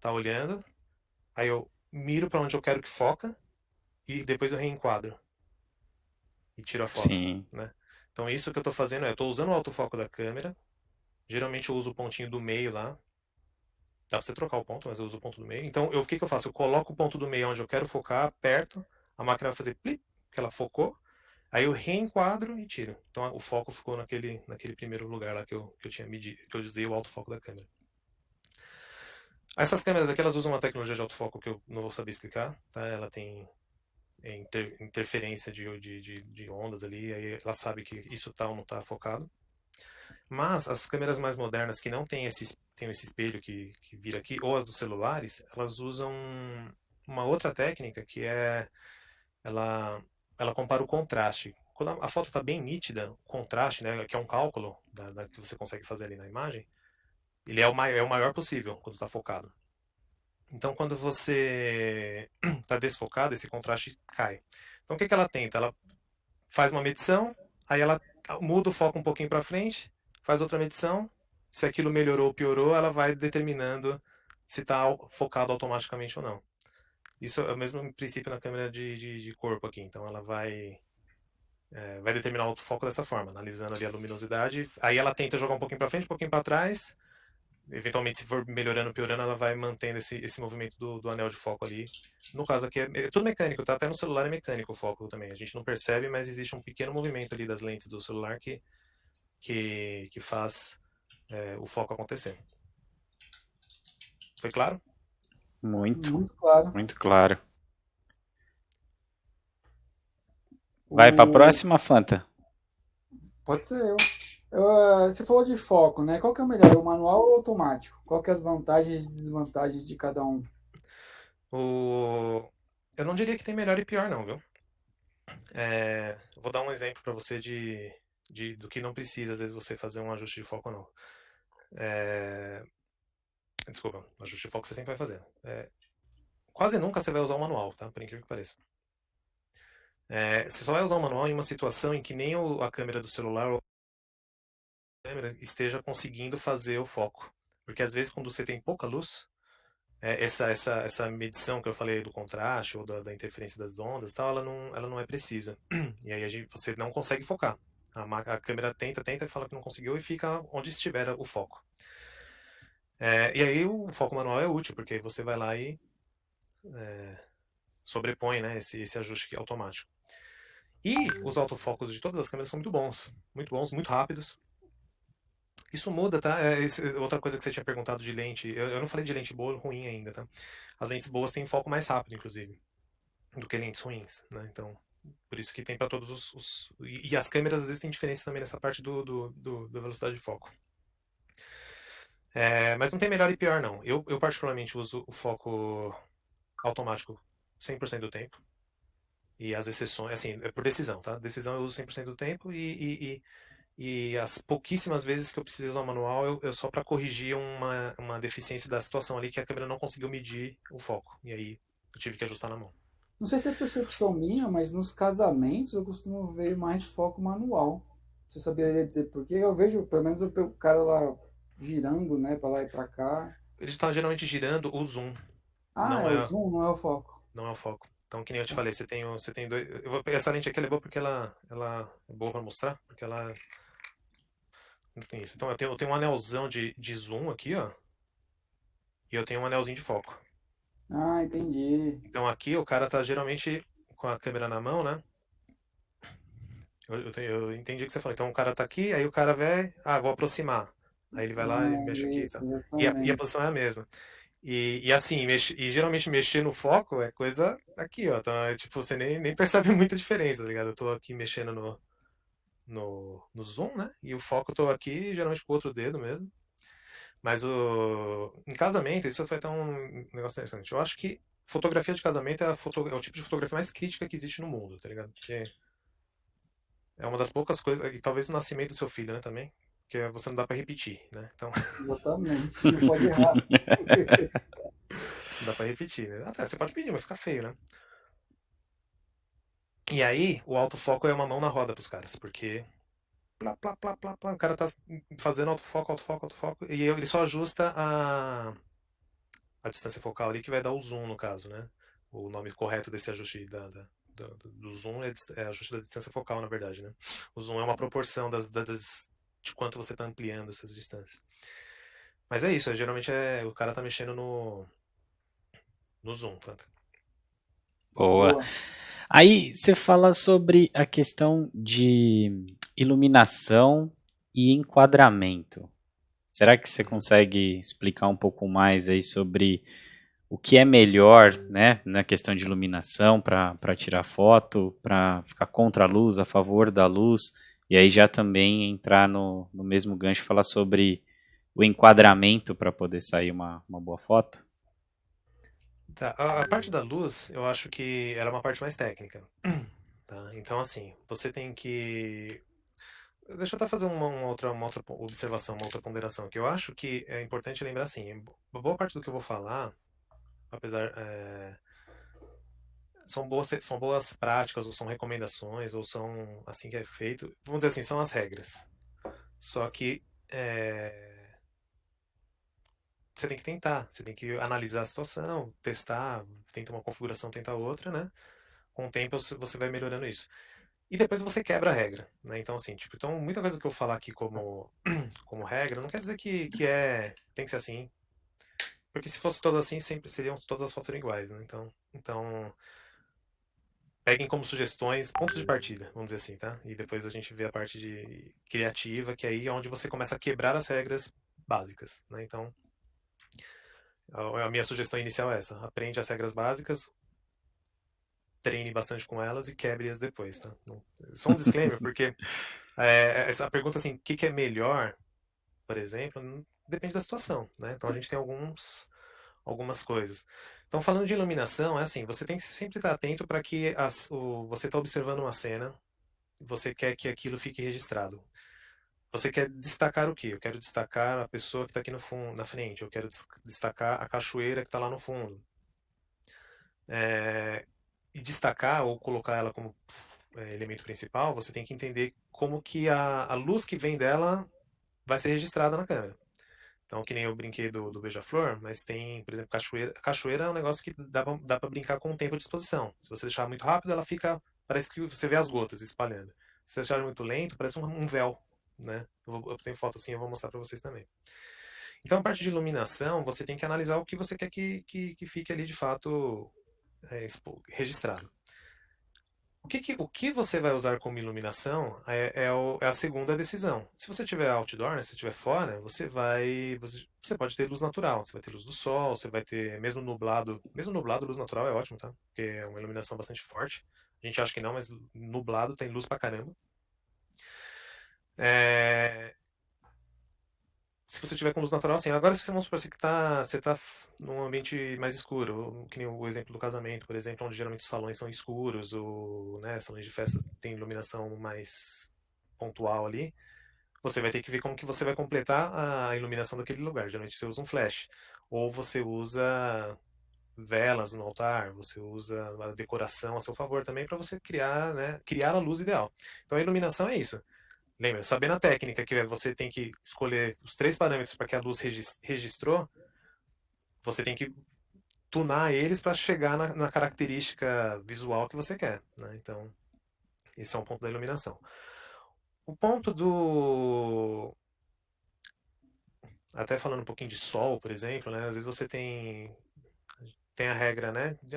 tá olhando, aí eu miro para onde eu quero que foca e depois eu reenquadro e tiro a foto, sim, né? Então isso que eu estou fazendo eu estou usando o autofoco da câmera. Geralmente eu uso o pontinho do meio lá. Dá para você trocar o ponto, mas eu uso o ponto do meio. Então o que que eu faço? Eu coloco o ponto do meio onde eu quero focar, aperto, a máquina vai fazer plip, que ela focou. Aí eu reenquadro e tiro. Então o foco ficou naquele primeiro lugar lá que eu tinha medido, que eu usei o autofoco da câmera. Essas câmeras aqui, elas usam uma tecnologia de autofoco que eu não vou saber explicar, tá? Ela tem interferência de ondas ali, aí ela sabe que isso tá ou não tá focado. Mas as câmeras mais modernas que não tem esse espelho que vira aqui, ou as dos celulares, elas usam uma outra técnica que é ela, ela compara o contraste. Quando a foto está bem nítida, o contraste, né, que é um cálculo que você consegue fazer ali na imagem, ele é o maior possível quando está focado. Então, quando você está desfocado, esse contraste cai. Então, o que ela tenta? Ela faz uma medição, aí ela muda o foco um pouquinho para frente, faz outra medição. Se aquilo melhorou ou piorou, ela vai determinando se está focado automaticamente ou não. Isso é o mesmo princípio na câmera de corpo aqui. Então, ela vai determinar o foco dessa forma, analisando ali a luminosidade. Aí ela tenta jogar um pouquinho para frente, um pouquinho para trás. Eventualmente, se for melhorando, piorando, ela vai mantendo esse movimento do anel de foco ali. No caso aqui é tudo mecânico, tá? Até no celular é mecânico o foco também. A gente não percebe, mas existe um pequeno movimento ali das lentes do celular que faz o foco acontecer. Foi claro? Muito, Muito claro. muito claro. Vai para a O... próxima, Fanta? Pode ser eu. Você falou de foco, né? Qual que é o melhor, o manual ou o automático? Qual que é as vantagens e desvantagens de cada um? Eu não diria que tem melhor e pior, não, viu? Vou dar um exemplo para você do que não precisa, às vezes, você fazer um ajuste de foco ou não. Desculpa, ajuste de foco você sempre vai fazer. Quase nunca você vai usar o manual, tá? Por incrível que pareça. Você só vai usar o manual em uma situação em que nem a câmera do celular ou a câmera esteja conseguindo fazer o foco. Porque às vezes quando você tem pouca luz, essa medição que eu falei do contraste ou da interferência das ondas, tal, ela não é precisa. E aí você não consegue focar. A câmera tenta e fala que não conseguiu e fica onde estiver o foco. E aí o foco manual é útil, porque você vai lá e sobrepõe, né, esse ajuste automático. E os autofocos de todas as câmeras são muito bons, muito rápidos. Isso muda, tá? Outra coisa que você tinha perguntado de lente, eu não falei de lente boa ou ruim ainda, tá? As lentes boas têm foco mais rápido, inclusive, do que lentes ruins, né? Então, por isso que tem para todos E as câmeras às vezes tem diferença também nessa parte da velocidade de foco. Mas não tem melhor e pior, não. Eu particularmente uso o foco automático 100% do tempo. E as exceções, assim, é por decisão, tá? Decisão eu uso 100% do tempo e as pouquíssimas vezes que eu precisei usar o manual, eu só para corrigir uma deficiência da situação ali que a câmera não conseguiu medir o foco. E aí eu tive que ajustar na mão. Não sei se é percepção minha, mas nos casamentos eu costumo ver mais foco manual. Você saberia dizer por quê? Eu vejo, pelo menos o cara lá girando, né, para lá e para cá. Ele está geralmente girando o zoom, Ah, é não o é, zoom, não é o foco. não é o foco. Então, que nem eu te falei, você tem dois. Essa lente aqui ela é boa porque ela é boa para mostrar, porque ela não tem isso. Então, eu tenho um anelzão de zoom aqui, ó, e eu tenho um anelzinho de foco. Ah, entendi. Então, aqui o cara tá geralmente com a câmera na mão, né? Eu entendi o que você falou. Então o cara tá aqui, aí o cara vai, vou aproximar. Aí ele vai lá e Ah, mexe aqui e isso, tal. E a exatamente. posição é a mesma. E assim, e geralmente mexer no foco é coisa aqui, ó. Então, tipo, você nem percebe muita diferença, tá ligado? Eu tô aqui mexendo no zoom, né? E o foco eu tô aqui, geralmente com o outro dedo mesmo. Mas em casamento, isso foi até um negócio interessante. Eu acho que fotografia de casamento é o tipo de fotografia mais crítica que existe no mundo, tá ligado? Porque é uma das poucas coisas, e talvez o nascimento do seu filho, né, também, que você não dá pra repetir, né? Então, Exatamente. Não pode errar. não dá pra repetir, né? Até você pode pedir, mas fica feio, né? E aí, o autofoco é uma mão na roda pros caras, porque plá, plá, plá, plá, plá, o cara tá fazendo autofoco, autofoco, autofoco, e ele só ajusta a distância focal ali, que vai dar o zoom, no caso, né? O nome correto desse ajuste do zoom é ajuste da distância focal, na verdade, né? O zoom é uma proporção de quanto você está ampliando essas distâncias. Mas é isso, geralmente o cara tá mexendo no zoom, tá? Boa. Boa. Aí você fala sobre a questão de iluminação e enquadramento. Será que você consegue explicar um pouco mais aí sobre o que é melhor, né, na questão de iluminação para tirar foto, para ficar contra a luz, a favor da luz, e aí já também entrar no mesmo gancho e falar sobre o enquadramento para poder sair uma boa foto? Tá, a parte da luz, eu acho que era uma parte mais técnica. Tá? Então, assim, você tem que. Deixa eu até fazer uma outra observação, uma outra ponderação aqui. Eu acho que é importante lembrar assim, uma boa parte do que eu vou falar, apesar, são boas práticas, ou são recomendações, ou são assim que é feito. Vamos dizer assim, são as regras. Só que você tem que tentar, você tem que analisar a situação, testar, tenta uma configuração, tenta outra, né? Com o tempo você vai melhorando isso. E depois você quebra a regra, né? Então, assim, tipo, então muita coisa que eu falar aqui como regra não quer dizer tem que ser assim. Porque se fosse todas assim, sempre todas as fotos seriam iguais, né? Então, peguem como sugestões, pontos de partida, vamos dizer assim, tá? E depois a gente vê a parte de criativa, que aí é onde você começa a quebrar as regras básicas, né? Então, a minha sugestão inicial é essa: aprende as regras básicas, treine bastante com elas e quebre-as depois, tá? Só um disclaimer, porque essa pergunta assim, o que é melhor, por exemplo, depende da situação, né? Então a gente tem algumas coisas. Então, falando de iluminação, é assim, você tem que sempre estar atento para que você está observando uma cena, você quer que aquilo fique registrado. Você quer destacar o quê? Eu quero destacar a pessoa que está aqui no fundo, na frente, eu quero destacar a cachoeira que está lá no fundo. E destacar ou colocar ela como elemento principal, você tem que entender como que a luz que vem dela vai ser registrada na câmera. Então, que nem eu brinquei do Beija-Flor, mas tem, por exemplo, cachoeira. Cachoeira é um negócio que dá pra brincar com o tempo de exposição. Se você deixar muito rápido, ela fica. Parece que você vê as gotas espalhando. Se você deixar muito lento, parece um véu, né? Eu tenho foto assim, eu vou mostrar pra vocês também. Então, a parte de iluminação, você tem que analisar o que você quer que fique ali de fato registrado. O que você vai usar como iluminação é a segunda decisão. Se você tiver outdoor, né, se você estiver fora, você pode ter luz natural, você vai ter luz do sol, você vai ter, mesmo nublado, luz natural é ótimo, tá? Porque é uma iluminação bastante forte. A gente acha que não, mas nublado tem luz pra caramba. É, Se você tiver com luz natural, assim. Agora, se você, vamos supor assim, que você tá num ambiente mais escuro, que nem o exemplo do casamento, por exemplo, onde geralmente os salões são escuros, ou, né, salões de festas tem iluminação mais pontual ali, você vai ter que ver como que você vai completar a iluminação daquele lugar. Geralmente você usa um flash, ou você usa velas no altar, você usa a decoração a seu favor também para você criar, né, criar a luz ideal. Então a iluminação é isso. Lembra, sabendo a técnica que você tem que escolher os três parâmetros para que a luz registrou, você tem que tunar eles para chegar na característica visual que você quer, né? Então, esse é um ponto da iluminação. O ponto do. Até falando um pouquinho de sol, por exemplo, né? Às vezes você tem a regra, né? De,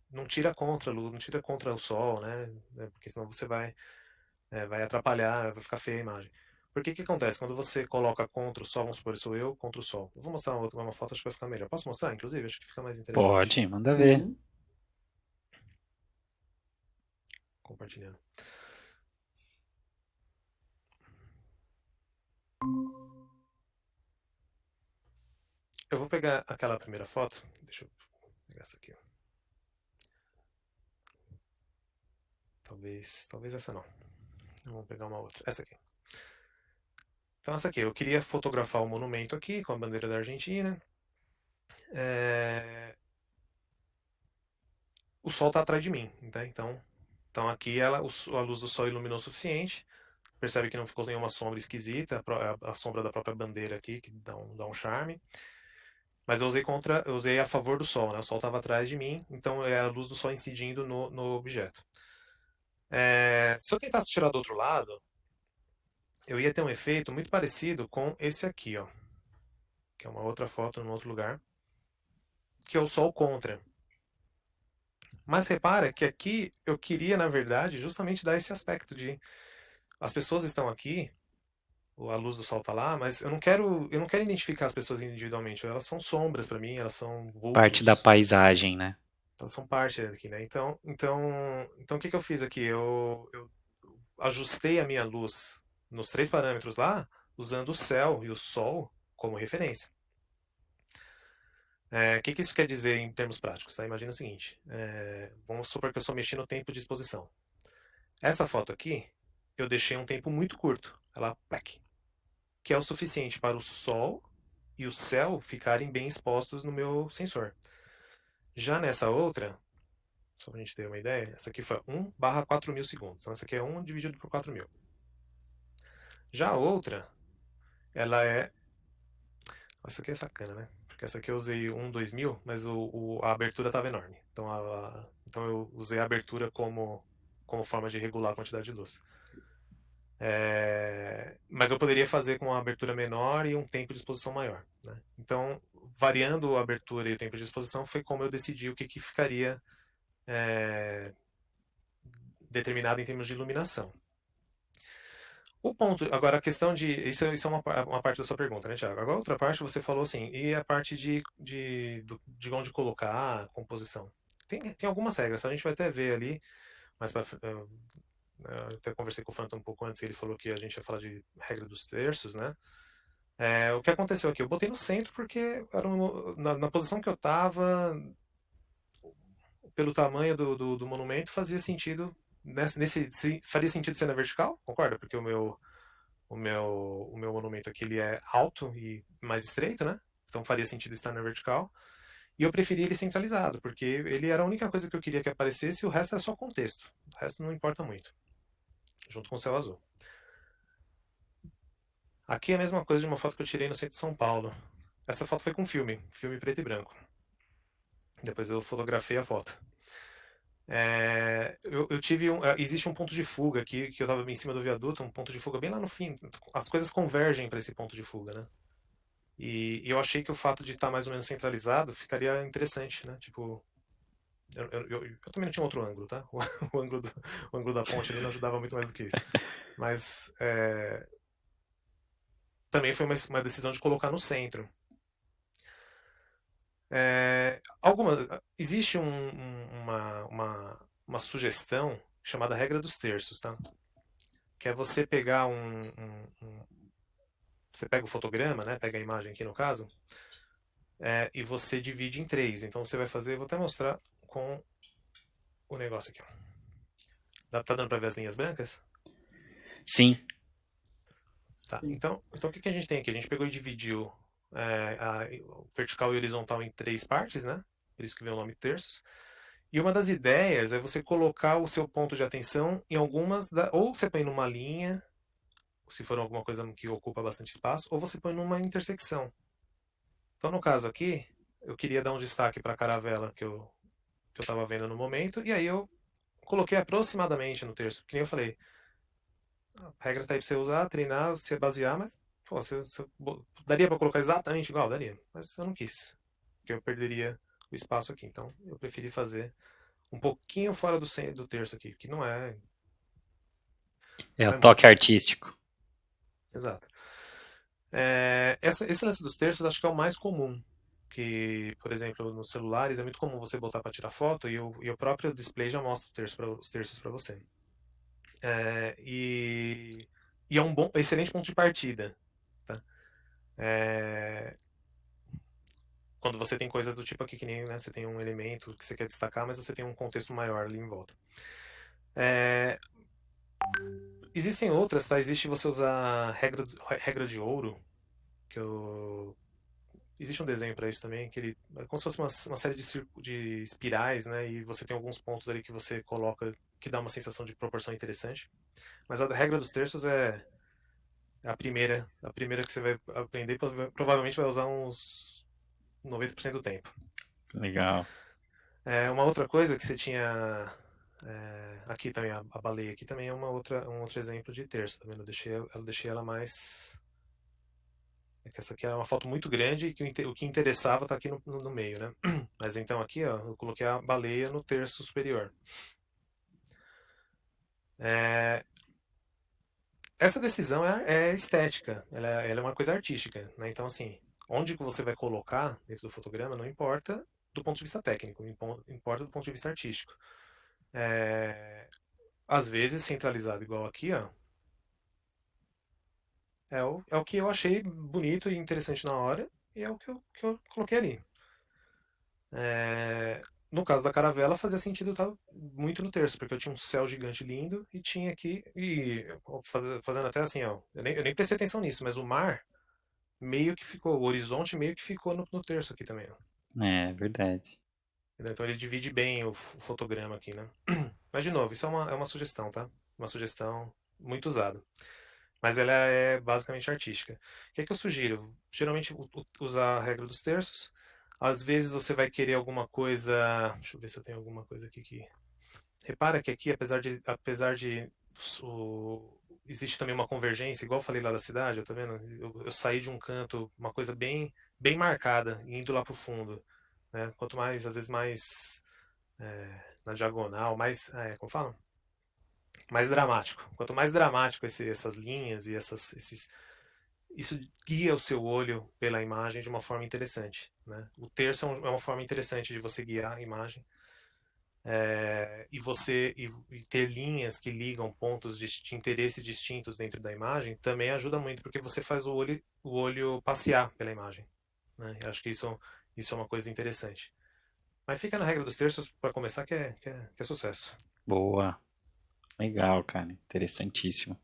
não tira contra a luz, não tira contra o sol, né? Porque senão você vai atrapalhar, vai ficar feia a imagem. Porque que acontece? Quando você coloca contra o sol, vamos supor, sou eu contra o sol. Eu vou mostrar uma foto, acho que vai ficar melhor. Posso mostrar, inclusive? Acho que fica mais interessante. Pode, manda ver. Sim. Compartilhando. Eu vou pegar aquela primeira foto. Deixa eu pegar essa aqui. Talvez essa não. Vamos pegar uma outra. Essa aqui. Então essa aqui, eu queria fotografar o monumento aqui com a bandeira da Argentina. É, O sol está atrás de mim, tá? Então aqui a luz do sol iluminou o suficiente. Percebe que não ficou nenhuma sombra esquisita, a sombra da própria bandeira aqui, que dá um charme. Mas eu usei a favor do sol, né? O sol estava atrás de mim, então é a luz do sol incidindo no objeto. Se eu tentasse tirar do outro lado, eu ia ter um efeito muito parecido com esse aqui, ó. Que é uma outra foto num outro lugar. Que é o sol contra. Mas repara que aqui eu queria, na verdade, justamente dar esse aspecto de as pessoas estão aqui, a luz do sol tá lá, mas eu não quero identificar as pessoas individualmente. Elas são sombras para mim, elas são Parte da vultos, paisagem, né? elas são parte daqui, né? Então o que que eu fiz aqui? Eu ajustei a minha luz nos 3 parâmetros lá, usando o céu e o sol como referência. O que que isso quer dizer em termos práticos? Tá? Imagina o seguinte: vamos supor que eu só mexi no tempo de exposição. Essa foto aqui, eu deixei um tempo muito curto, ela, plac, que é o suficiente para o sol e o céu ficarem bem expostos no meu sensor. Já nessa outra, só para a gente ter uma ideia, essa aqui foi 1/4000 segundos. Então essa aqui é 1 dividido por 4000. Já a outra, ela é... Essa aqui é sacana, né? Porque essa aqui eu usei 2000, mas a abertura estava enorme. Então eu usei a abertura como forma de regular a quantidade de luz. Mas eu poderia fazer com uma abertura menor e um tempo de exposição maior, né? Então, variando a abertura e o tempo de exposição foi como eu decidi o que, que ficaria determinado em termos de iluminação. O ponto, agora a questão de... Isso é uma parte da sua pergunta, né, Thiago? Agora a outra parte você falou assim, e a parte de onde colocar a composição. Tem algumas regras, a gente vai até ver ali, mas eu até conversei com o Phantom um pouco antes, ele falou que a gente ia falar de regra dos terços, né? O que aconteceu aqui? Eu botei no centro porque era na posição que eu estava, pelo tamanho do monumento, fazia sentido. Faria sentido ser na vertical, concorda? Porque o meu monumento aqui ele é alto e mais estreito, né? Então faria sentido estar na vertical. E eu preferi ele centralizado, porque ele era a única coisa que eu queria que aparecesse e o resto era só contexto. O resto não importa muito, junto com o céu azul. Aqui é a mesma coisa de uma foto que eu tirei no centro de São Paulo. Essa foto foi com filme preto e branco. Depois eu fotografei a foto. Eu tive existe um ponto de fuga aqui, que eu estava em cima do viaduto, um ponto de fuga bem lá no fim. As coisas convergem para esse ponto de fuga, né? E eu achei que o fato de estar mais ou menos centralizado ficaria interessante, né? Tipo, eu também não tinha outro ângulo, tá? O ângulo, o ângulo da ponte ali não ajudava muito mais do que isso. Mas também foi uma decisão de colocar no centro. Existe uma sugestão chamada regra dos terços, tá? Que é você pegar você pega o fotograma, né? Pega a imagem aqui no caso, e você divide em 3. Então você vai fazer, vou até mostrar com o negócio aqui. Ó. Tá dando para ver as linhas brancas? Sim. Tá. Sim. Então o que a gente tem aqui? A gente pegou e dividiu a vertical e horizontal em 3 partes, né? Por isso que vem o nome terços. E uma das ideias é você colocar o seu ponto de atenção em algumas ou você põe numa linha, se for alguma coisa que ocupa bastante espaço, ou você põe numa intersecção. Então, no caso aqui, eu queria dar um destaque para a caravela que eu estava vendo no momento, e aí eu coloquei aproximadamente no terço, que nem eu falei. A regra tá aí para você usar, treinar, você basear, mas pô, daria para colocar exatamente igual? Daria, mas eu não quis, porque eu perderia o espaço aqui. Então, eu preferi fazer um pouquinho fora do terço aqui, que É o não é muito. toque artístico. Exato. Esse lance dos terços acho que é o mais comum. Que, por exemplo, nos celulares é muito comum você botar para tirar foto e o próprio display já mostra os terços para você. E é um excelente ponto de partida. Tá? Quando você tem coisas do tipo aqui, que nem, né, você tem um elemento que você quer destacar, mas você tem um contexto maior ali em volta. Existem outras, tá? Existe você usar regra de ouro, que eu... Existe um desenho para isso também, que ele é como se fosse uma série de espirais, né? E você tem alguns pontos ali que você coloca que dá uma sensação de proporção interessante. Mas a regra dos terços é a primeira que você vai aprender, provavelmente vai usar uns 90% do tempo. Legal. Uma outra coisa que você tinha aqui também, a baleia aqui também é um outro exemplo de terço, tá vendo? Eu deixei ela mais... É que essa aqui é uma foto muito grande e que o que interessava está aqui no meio, né? Mas então aqui, ó, eu coloquei a baleia no terço superior. essa decisão é estética, ela é uma coisa artística, né? Então, assim, onde que você vai colocar dentro do fotograma não importa do ponto de vista técnico, importa do ponto de vista artístico. É, às vezes, centralizado igual aqui, ó, é o que eu achei bonito e interessante na hora, e é o que eu coloquei ali. É, no caso da caravela, fazia sentido estar muito no terço, porque eu tinha um céu gigante lindo e tinha aqui, e fazendo até assim, ó, eu nem prestei atenção nisso, mas o mar meio que ficou, o horizonte meio que ficou no terço aqui também, ó. É verdade. Entendeu? Então ele divide bem o fotograma aqui, né? Mas, de novo, isso é uma sugestão, tá? Uma sugestão muito usada. Mas ela é basicamente artística. O que é que eu sugiro? Geralmente usar a regra dos terços. Às vezes você vai querer alguma coisa. Deixa eu ver se eu tenho alguma coisa aqui que. Repara que aqui, apesar de existe também uma convergência, igual eu falei lá da cidade, tá vendo? Eu saí de um canto, uma coisa bem marcada, indo lá pro fundo, né? Quanto mais, às vezes mais na diagonal, mais, como fala? Mais dramático. Quanto mais dramático essas linhas e isso guia o seu olho pela imagem de uma forma interessante, né? O terço é uma forma interessante de você guiar a imagem. E ter linhas que ligam pontos de interesse distintos dentro da imagem também ajuda muito, porque você faz o olho passear pela imagem, né? Eu acho que isso é uma coisa interessante. Mas fica na regra dos terços para começar que é sucesso. Boa. Legal, cara. Interessantíssimo.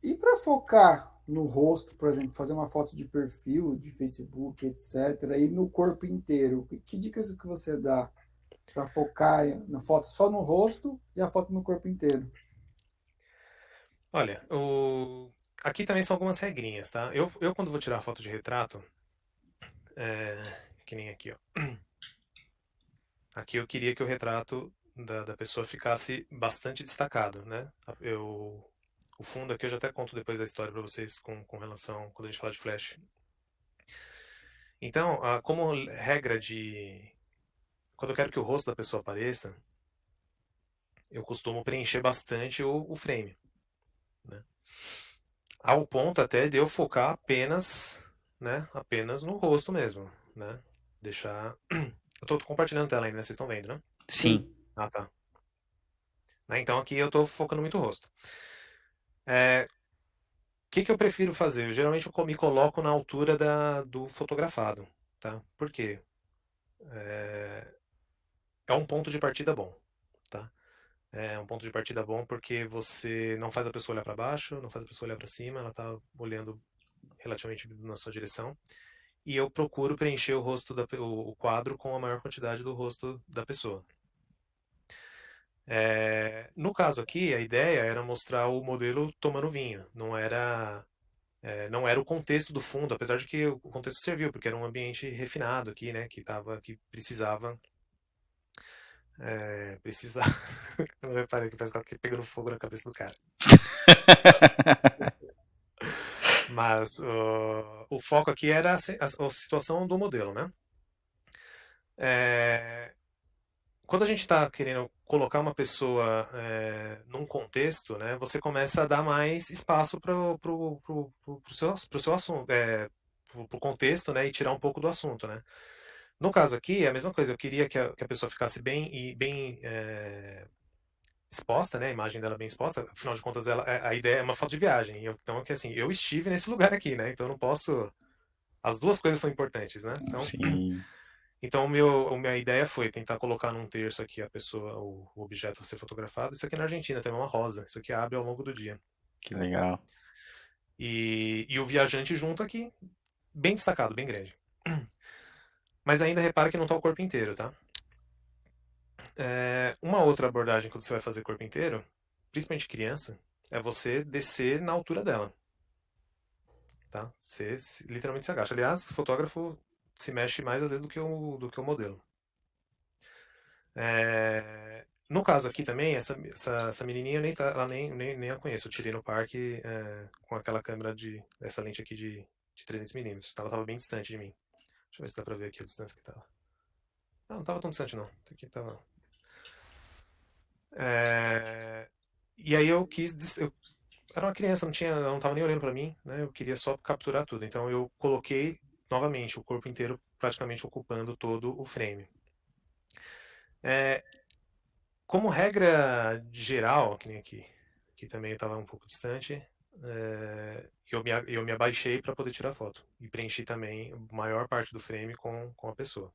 E para focar no rosto, por exemplo, fazer uma foto de perfil, de Facebook, etc., e no corpo inteiro, que dicas que você dá para focar na foto só no rosto e a foto no corpo inteiro? Olha, aqui também são algumas regrinhas, tá? Eu quando vou tirar foto de retrato, que nem aqui, ó. Aqui eu queria que o retrato da pessoa ficasse bastante destacado, né? O fundo aqui eu já até conto depois a história para vocês com relação quando a gente fala de flash. Então, como regra de quando eu quero que o rosto da pessoa apareça, eu costumo preencher bastante o frame, né? Ao ponto até de eu focar apenas, né, apenas no rosto mesmo, né? Deixar. Eu tô compartilhando a tela ainda, né? Vocês estão vendo, né? Sim. Sim. Ah, tá. Né, então aqui eu tô focando muito o rosto. O que eu prefiro fazer? Eu geralmente me coloco na altura do fotografado, tá? Por quê? É um ponto de partida bom, tá? É um ponto de partida bom porque você não faz a pessoa olhar para baixo, não faz a pessoa olhar para cima, ela tá olhando relativamente na sua direção. E eu procuro preencher o rosto o quadro com a maior quantidade do rosto da pessoa. No caso aqui, a ideia era mostrar o modelo tomando vinho, não era o contexto do fundo, apesar de que o contexto serviu, porque era um ambiente refinado aqui, né, que precisava, precisava, eu reparei que parece que tá pegando fogo na cabeça do cara. Mas o foco aqui era a situação do modelo, né? É, quando a gente está querendo colocar uma pessoa num contexto, né, você começa a dar mais espaço para o seu assunto, pro contexto, né, e tirar um pouco do assunto, né. No caso aqui, é a mesma coisa. Eu queria que a pessoa ficasse bem exposta, né, a imagem dela bem exposta. Afinal de contas, a ideia é uma foto de viagem. Então, que assim, eu estive nesse lugar aqui, né, então eu não posso. As duas coisas são importantes, né. Sim. Então, a minha ideia foi tentar colocar num terço aqui a pessoa, o objeto a ser fotografado. Isso aqui na Argentina tem uma rosa. Isso aqui abre ao longo do dia. Que legal. E o viajante junto aqui, bem destacado, bem grande. Mas ainda repara que não está o corpo inteiro, tá? Uma outra abordagem quando você vai fazer corpo inteiro, principalmente criança, é você descer na altura dela, tá? Você literalmente se agacha. Aliás, o fotógrafo se mexe mais às vezes do que o modelo. No caso aqui também, essa menininha ela nem a conheço. Eu tirei no parque com aquela câmera essa lente aqui de 300 milímetros. Ela estava bem distante de mim. Deixa eu ver se dá pra ver aqui a distância que tava. Não estava tão distante não. Aqui tava. É, E aí eu era uma criança, não tava nem olhando para mim, né? Eu queria só capturar tudo. Então eu coloquei novamente o corpo inteiro praticamente ocupando todo o frame. É, como regra geral, que nem aqui também estava um pouco distante, eu me abaixei para poder tirar foto e preenchi também a maior parte do frame com a pessoa.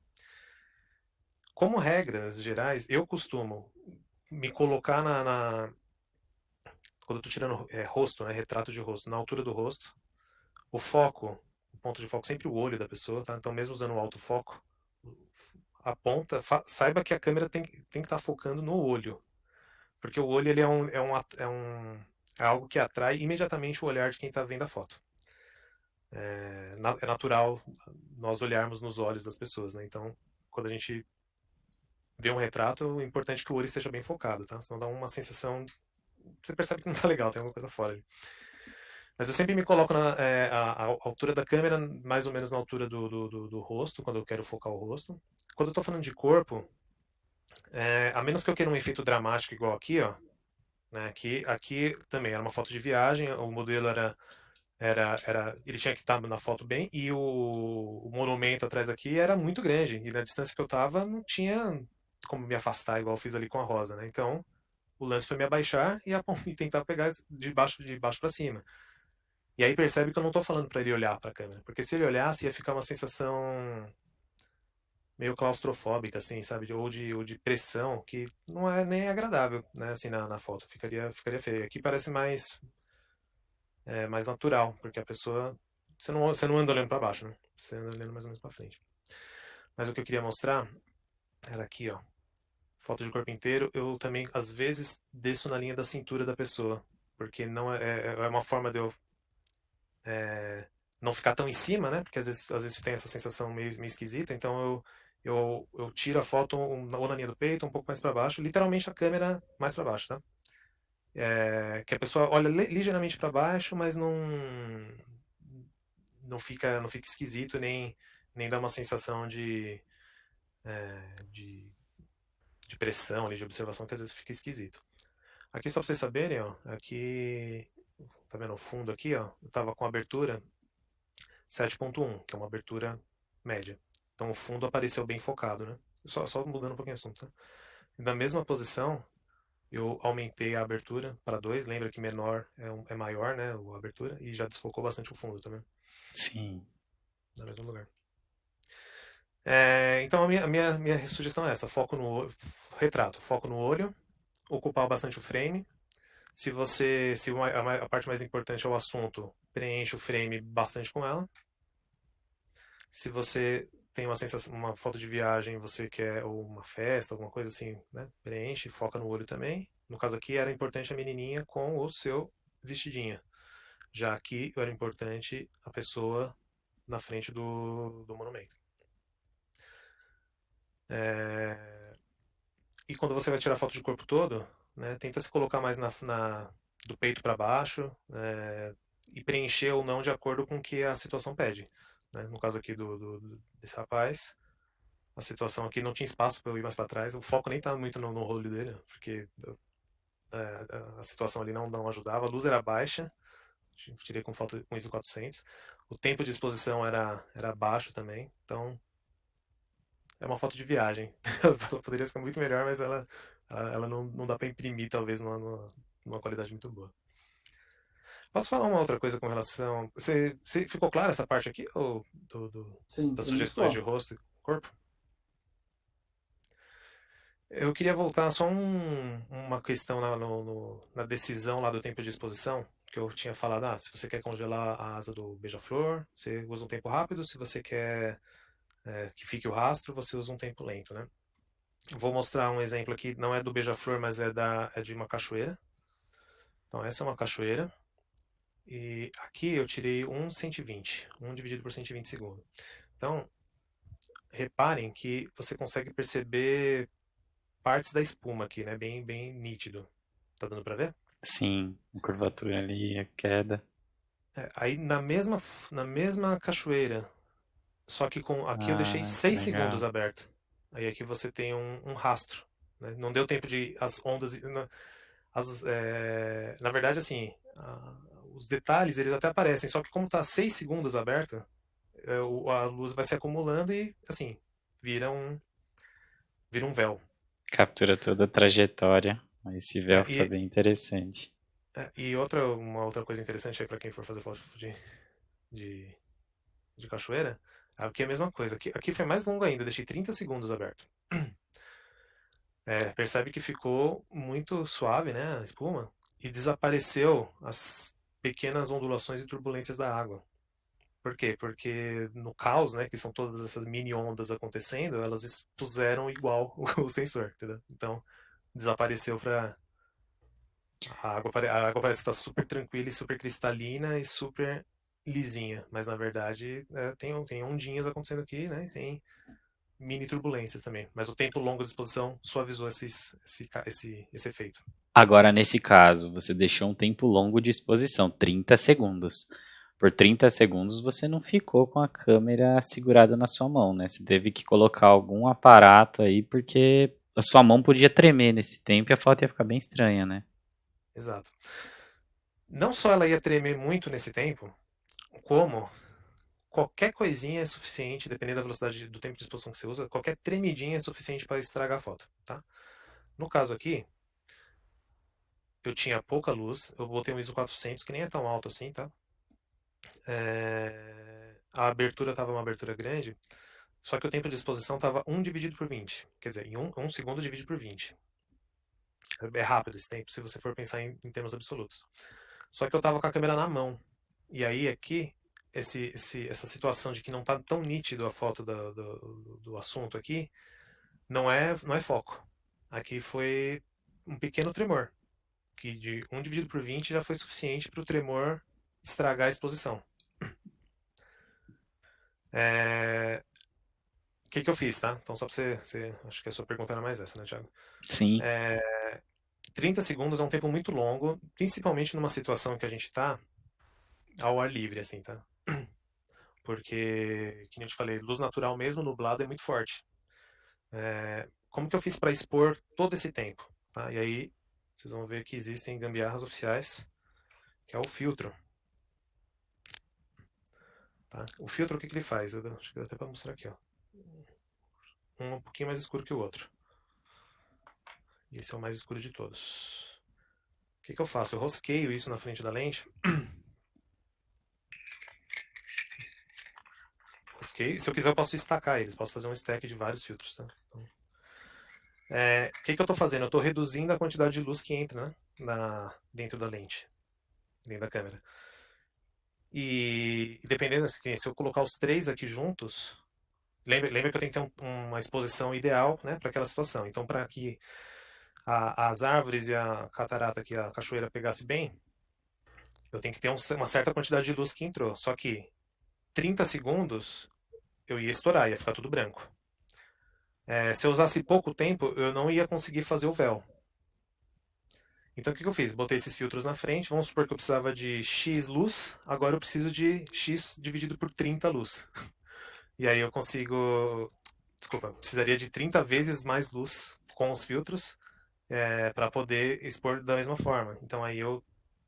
Como regras gerais, eu costumo me colocar quando eu estou tirando rosto, né, retrato de rosto, na altura do rosto, o foco, o ponto de foco sempre o olho da pessoa, tá? Então mesmo usando o autofoco, aponta, saiba que a câmera tem que estar focando no olho, porque o olho ele é algo que atrai imediatamente o olhar de quem está vendo a foto. É natural nós olharmos nos olhos das pessoas, né? Então, quando a gente vê um retrato, é importante que o olho esteja bem focado, tá? Senão dá uma sensação. Você percebe que não tá legal, tem alguma coisa fora ali. Mas eu sempre me coloco a altura da câmera, mais ou menos na altura do rosto, quando eu quero focar o rosto. Quando eu tô falando de corpo, a menos que eu queira um efeito dramático igual aqui, ó, né? Aqui também era uma foto de viagem, o modelo ele tinha que estar na foto bem, e o monumento atrás aqui era muito grande, e na distância que eu tava não tinha como me afastar, igual eu fiz ali com a Rosa, né? Então, o lance foi me abaixar e tentar pegar de baixo para cima. E aí percebe que eu não tô falando para ele olhar para a câmera, porque se ele olhasse ia ficar uma sensação meio claustrofóbica, assim, sabe? Ou de pressão, que não é nem agradável, né? Assim, na foto. Ficaria feio. Aqui parece mais natural, porque a pessoa. Você não anda olhando para baixo, né? Você anda olhando mais ou menos para frente. Mas o que eu queria mostrar era aqui, ó. Foto de corpo inteiro. Eu também, às vezes, desço na linha da cintura da pessoa, porque não é uma forma de eu não ficar tão em cima, né? Porque às vezes tem essa sensação meio esquisita. Então eu tiro a foto ou na linha do peito, um pouco mais para baixo, literalmente a câmera mais para baixo, tá? Que a pessoa olha ligeiramente para baixo, mas não fica esquisito nem dá uma sensação de, de pressão, ali, de observação, que às vezes fica esquisito. Aqui só para vocês saberem, ó, aqui tá vendo o fundo aqui, ó? Eu tava com abertura 7.1, que é uma abertura média. Então o fundo apareceu bem focado, né? Só mudando um pouquinho o assunto, tá? Na mesma posição, eu aumentei a abertura para 2. Lembra que menor é maior, né? A abertura. E já desfocou bastante o fundo também. Sim. No mesmo lugar. Então a minha sugestão é essa: foco no olho, retrato, foco no olho, ocupar bastante o frame. Se a parte mais importante é o assunto, preenche o frame bastante com ela. Se você tem uma sensação, uma foto de viagem, você quer ou uma festa, alguma coisa assim, né? Preenche, foca no olho também. No caso aqui era importante a menininha com o seu vestidinho. Já aqui era importante a pessoa na frente do monumento. E quando você vai tirar foto de corpo todo, né, tenta se colocar mais do peito para baixo, e preencher ou não de acordo com o que a situação pede. Né? No caso aqui desse rapaz, a situação aqui não tinha espaço para eu ir mais para trás. O foco nem estava muito no olho dele, porque a situação ali não ajudava. A luz era baixa, tirei com foto com ISO 400. O tempo de exposição era baixo também, então é uma foto de viagem. Ela poderia ficar muito melhor, mas ela não dá para imprimir, talvez, numa qualidade muito boa. Posso falar uma outra coisa com relação. Você ficou claro essa parte aqui, ou Sim, das para mim sugestões de ficou. rosto e corpo? Eu queria voltar só uma questão na decisão lá do tempo de exposição, que eu tinha falado, se você quer congelar a asa do beija-flor, você usa um tempo rápido, se você quer que fique o rastro, você usa um tempo lento, né? Vou mostrar um exemplo aqui, não é do beija-flor, mas é de uma cachoeira. Então essa é uma cachoeira, e aqui eu tirei 1/120, 1 dividido por 120 segundos. Então, reparem que você consegue perceber partes da espuma aqui, né? Bem, bem nítido. Tá dando pra ver? Sim, a curvatura ali, a queda. Aí na mesma cachoeira, só que aqui eu deixei Ah, que 6 segundos legal. aberto. Aí aqui você tem um rastro. Né? Não deu tempo de as ondas. Na verdade, assim, os detalhes eles até aparecem, só que como tá 6 segundos aberto, a luz vai se acumulando e, assim, vira um, vira um véu. Captura toda a trajetória. Esse véu É, fica e bem interessante. uma outra coisa interessante aí para quem for fazer foto de, de cachoeira, aqui é a mesma coisa. Aqui foi mais longo ainda, eu deixei 30 segundos aberto. Percebe que ficou muito suave, né, a espuma, e desapareceu as pequenas ondulações e turbulências da água. Por quê? Porque no caos, né, que são todas essas mini ondas acontecendo, elas expuseram igual o sensor, entendeu? Então, desapareceu para a água parece estar super tranquila e super cristalina e super lisinha, mas na verdade tem ondinhas acontecendo aqui, né? Tem mini turbulências também, mas o tempo longo de exposição suavizou esse efeito. Agora, nesse caso, você deixou um tempo longo de exposição, 30 segundos. Por 30 segundos você não ficou com a câmera segurada na sua mão, né? Você teve que colocar algum aparato aí, porque a sua mão podia tremer nesse tempo e a foto ia ficar bem estranha, né? Exato. Não só ela ia tremer muito nesse tempo, como qualquer coisinha é suficiente, dependendo da velocidade do tempo de exposição que você usa, qualquer tremidinha é suficiente para estragar a foto, tá? No caso aqui, eu tinha pouca luz, eu botei um ISO 400, que nem é tão alto assim, tá? A abertura estava uma abertura grande, só que o tempo de exposição estava 1 dividido por 20. Quer dizer, em um segundo dividido por 20. É rápido esse tempo, se você for pensar em termos absolutos. Só que eu estava com a câmera na mão. E aí aqui, essa situação de que não está tão nítido a foto do assunto aqui, não é foco. Aqui foi um pequeno tremor, que de 1 dividido por 20 já foi suficiente para o tremor estragar a exposição. É, O que eu fiz, tá? Então, só pra acho que a sua pergunta era mais essa, né, Thiago? Sim. É, 30 segundos é um tempo muito longo, principalmente numa situação que a gente tá ao ar livre, assim, tá? Porque, que nem eu te falei, luz natural mesmo, nublado, é muito forte. Como que eu fiz para expor todo esse tempo? Tá? E aí, vocês vão ver que existem gambiarras oficiais, que é o filtro. Tá? O filtro, o que ele faz? Acho que dá até para mostrar aqui, ó. Um pouquinho mais escuro que o outro. E esse é o mais escuro de todos. O que eu faço? Eu rosqueio isso na frente da lente. Rosqueio. Se eu quiser, eu posso destacar eles. Posso fazer um stack de vários filtros. Tá? Então, o que eu estou fazendo? Eu estou reduzindo a quantidade de luz que entra, né, dentro da lente, dentro da câmera. E dependendo, se eu colocar os três aqui juntos, lembra que eu tenho que ter uma exposição ideal, né, para aquela situação. Então, para que as árvores e a catarata aqui, a cachoeira pegasse bem, eu tenho que ter uma certa quantidade de luz que entrou. Só que 30 segundos eu ia estourar, ia ficar tudo branco. Se eu usasse pouco tempo, eu não ia conseguir fazer o véu. Então o que eu fiz? Botei esses filtros na frente. Vamos supor que eu precisava de X luz, agora eu preciso de X dividido por 30 luz. E aí eu consigo. Desculpa, precisaria de 30 vezes mais luz com os filtros para poder expor da mesma forma. Então aí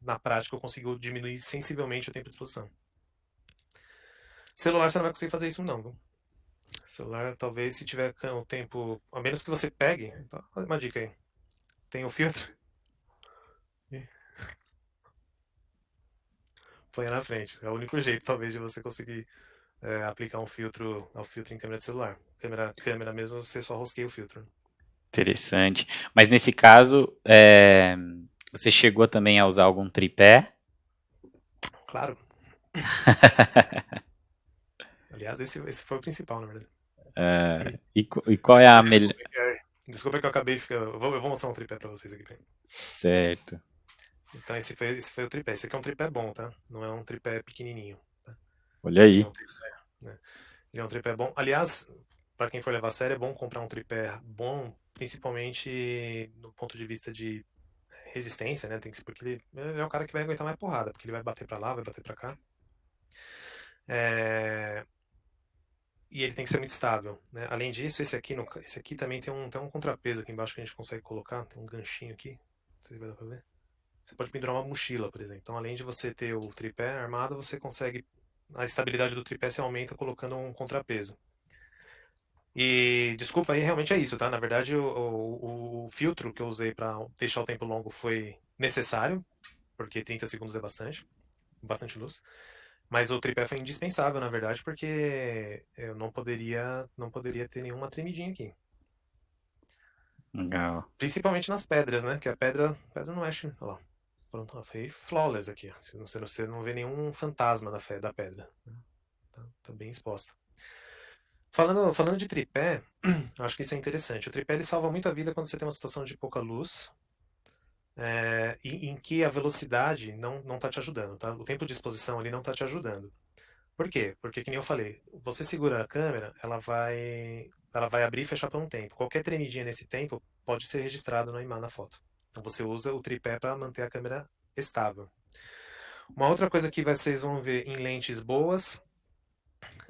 na prática, eu consigo diminuir sensivelmente o tempo de exposição. Celular você não vai conseguir fazer isso não, viu? Celular, talvez se tiver o tempo. A menos que você pegue. Então, uma dica aí. Tem o filtro. Põe na frente. É o único jeito, talvez, de você conseguir aplicar um filtro em câmera de celular. Câmera mesmo, você só rosqueia o filtro. Interessante. Mas nesse caso, você chegou também a usar algum tripé? Claro. Aliás, esse foi o principal, na verdade. E qual é a melhor? Desculpa que eu acabei. Eu vou mostrar um tripé pra vocês aqui. Certo. Então, esse foi o tripé. Esse aqui é um tripé bom, tá? Não é um tripé pequenininho. Tá? Olha Ele é aí. um tripé, né? Ele é um tripé bom. Aliás, para quem for levar a sério, é bom comprar um tripé bom, principalmente do ponto de vista de resistência, né? Porque ele é o cara que vai aguentar mais porrada, porque ele vai bater pra lá, vai bater pra cá. É, E ele tem que ser muito estável, né? Além disso, esse aqui também tem um contrapeso aqui embaixo que a gente consegue colocar, tem um ganchinho aqui. sei se vai dar pra ver. Você pode pendurar uma mochila, por exemplo. Então, além de você ter o tripé armado, você consegue. A estabilidade do tripé se aumenta colocando um contrapeso. E desculpa aí, realmente é isso, tá? Na verdade, o filtro que eu usei para deixar o tempo longo foi necessário, porque 30 segundos é bastante luz. Mas o tripé foi indispensável, na verdade, porque eu não poderia ter nenhuma tremidinha aqui. Legal. Principalmente nas pedras, né? Que a pedra não mexe. Olha lá. Pronto, foi flawless aqui. Ó. Você não vê nenhum fantasma da pedra. Né? Tá bem exposta. Falando de tripé, acho que isso é interessante. O tripé ele salva muito a vida quando você tem uma situação de pouca luz, em que a velocidade não está te ajudando, tá? O tempo de exposição ali não está te ajudando. Por quê? Porque, que nem eu falei, você segura a câmera, ela vai abrir e fechar por um tempo. Qualquer tremidinha nesse tempo pode ser registrado na foto. Então você usa o tripé para manter a câmera estável. Uma outra coisa que vocês vão ver em lentes boas,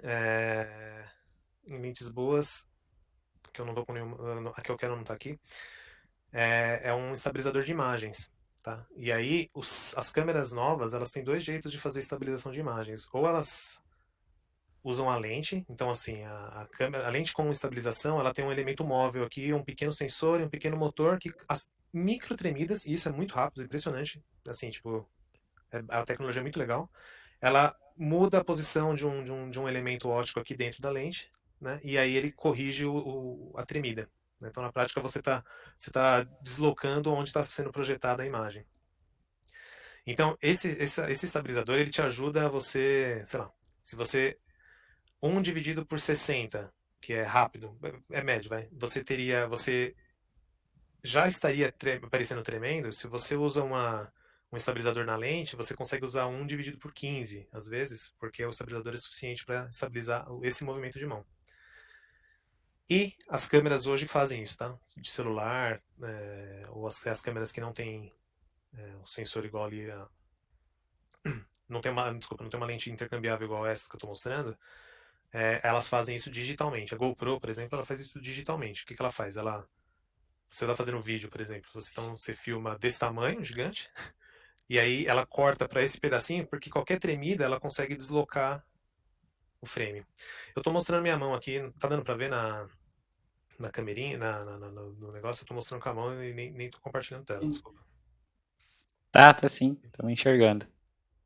é, em lentes boas, que eu não tô com nenhuma, a que eu quero não tá aqui, é um estabilizador de imagens. Tá? E aí, as câmeras novas, elas têm dois jeitos de fazer estabilização de imagens. Ou elas usam a lente, então assim, a câmera, a lente com estabilização, ela tem um elemento móvel aqui, um pequeno sensor e um pequeno motor que as micro tremidas, e isso é muito rápido, impressionante, assim, tipo, a tecnologia é muito legal. Ela muda a posição de um elemento óptico aqui dentro da lente, né? E aí ele corrige a tremida. Né? Então, na prática, você tá deslocando onde está sendo projetada a imagem. Então, esse estabilizador, ele te ajuda a você, sei lá, se você 1 dividido por 60, que é rápido, é médio, vai. Você já estaria parecendo tremendo. Se você usa um estabilizador na lente, você consegue usar 1 dividido por 15, às vezes, porque o estabilizador é suficiente para estabilizar esse movimento de mão. E as câmeras hoje fazem isso, tá? De celular, ou as câmeras que não tem o sensor igual ali, desculpa, não tem uma lente intercambiável igual essa que eu estou mostrando. Elas fazem isso digitalmente. A GoPro, por exemplo, ela faz isso digitalmente. O que ela faz? Você está fazendo um vídeo, por exemplo, você filma desse tamanho, gigante, e aí ela corta para esse pedacinho, porque qualquer tremida ela consegue deslocar o frame. Eu estou mostrando minha mão aqui, tá dando para ver na câmerinha, no negócio, eu estou mostrando com a mão e nem tô compartilhando tela, Sim. desculpa. Tá sim, estamos enxergando.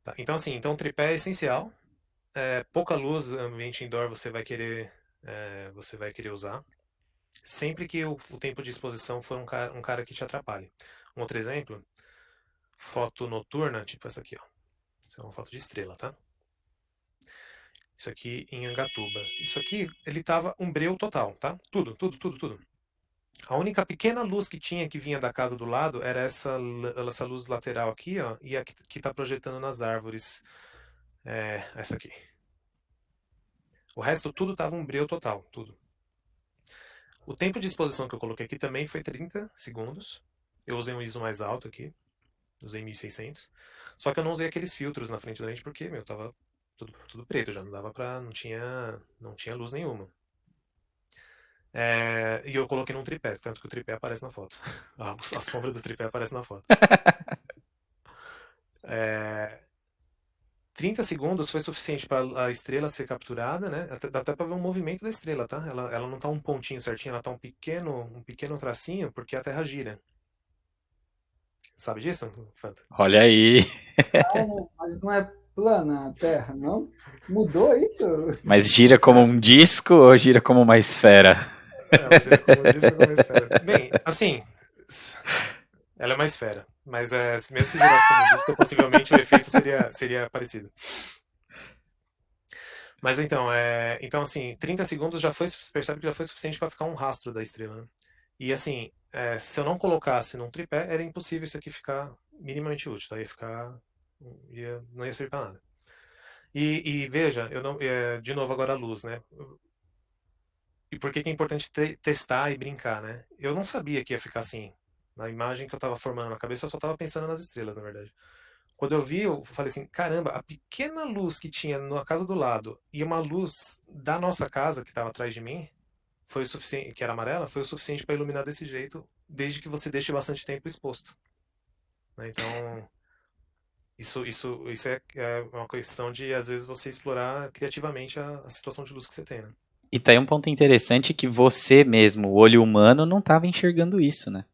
Tá, então assim, então o tripé é essencial. Pouca luz, ambiente indoor você vai querer usar. Sempre que o tempo de exposição for um cara que te atrapalhe. Um outro exemplo, foto noturna, tipo essa aqui, ó. Isso é uma foto de estrela, tá? Isso aqui em Angatuba. Isso aqui, ele tava um breu total, tá? Tudo, tudo, tudo, tudo. A única pequena luz que tinha que vinha da casa do lado era essa luz lateral aqui, ó, e a que tá projetando nas árvores. Essa aqui. O resto tudo tava um breu total, tudo. O tempo de exposição que eu coloquei aqui também foi 30 segundos. Eu usei um ISO mais alto aqui. Usei 1600. Só que eu não usei aqueles filtros na frente da lente porque, meu, tava tudo preto já. Não dava pra. Não tinha luz nenhuma. E eu coloquei num tripé, tanto que o tripé aparece na foto. A sombra do tripé aparece na foto. 30 segundos foi suficiente para a estrela ser capturada, né? Dá até para ver o movimento da estrela, tá? Ela não tá um pontinho certinho, ela tá um pequeno tracinho, porque a Terra gira. Sabe disso, Fanta? Olha aí. Mas não é plana a Terra, não? Mudou isso? Mas gira como um disco ou gira como uma esfera? Ela gira como um disco ou como uma esfera. Bem, assim, ela é uma esfera, mas mesmo se girasse como um disco, possivelmente o efeito seria parecido. Mas então assim, 30 segundos percebe que já foi suficiente para ficar um rastro da estrela, né? E assim, se eu não colocasse num tripé, era impossível isso aqui ficar minimamente útil, tá? Não ia servir para nada. E veja, eu não, de novo agora a luz, né? E por que que é importante testar e brincar, né? Eu não sabia que ia ficar assim. Na imagem que eu estava formando na cabeça, eu só estava pensando nas estrelas, na verdade. Quando eu vi, eu falei assim, caramba, a pequena luz que tinha na casa do lado e uma luz da nossa casa que estava atrás de mim, foi o suficiente, que era amarela, foi o suficiente para iluminar desse jeito, desde que você deixe bastante tempo exposto. né? Então, isso é uma questão de, às vezes, você explorar criativamente a situação de luz que você tem, né? E tá aí um ponto interessante que você mesmo, o olho humano, não estava enxergando isso, né?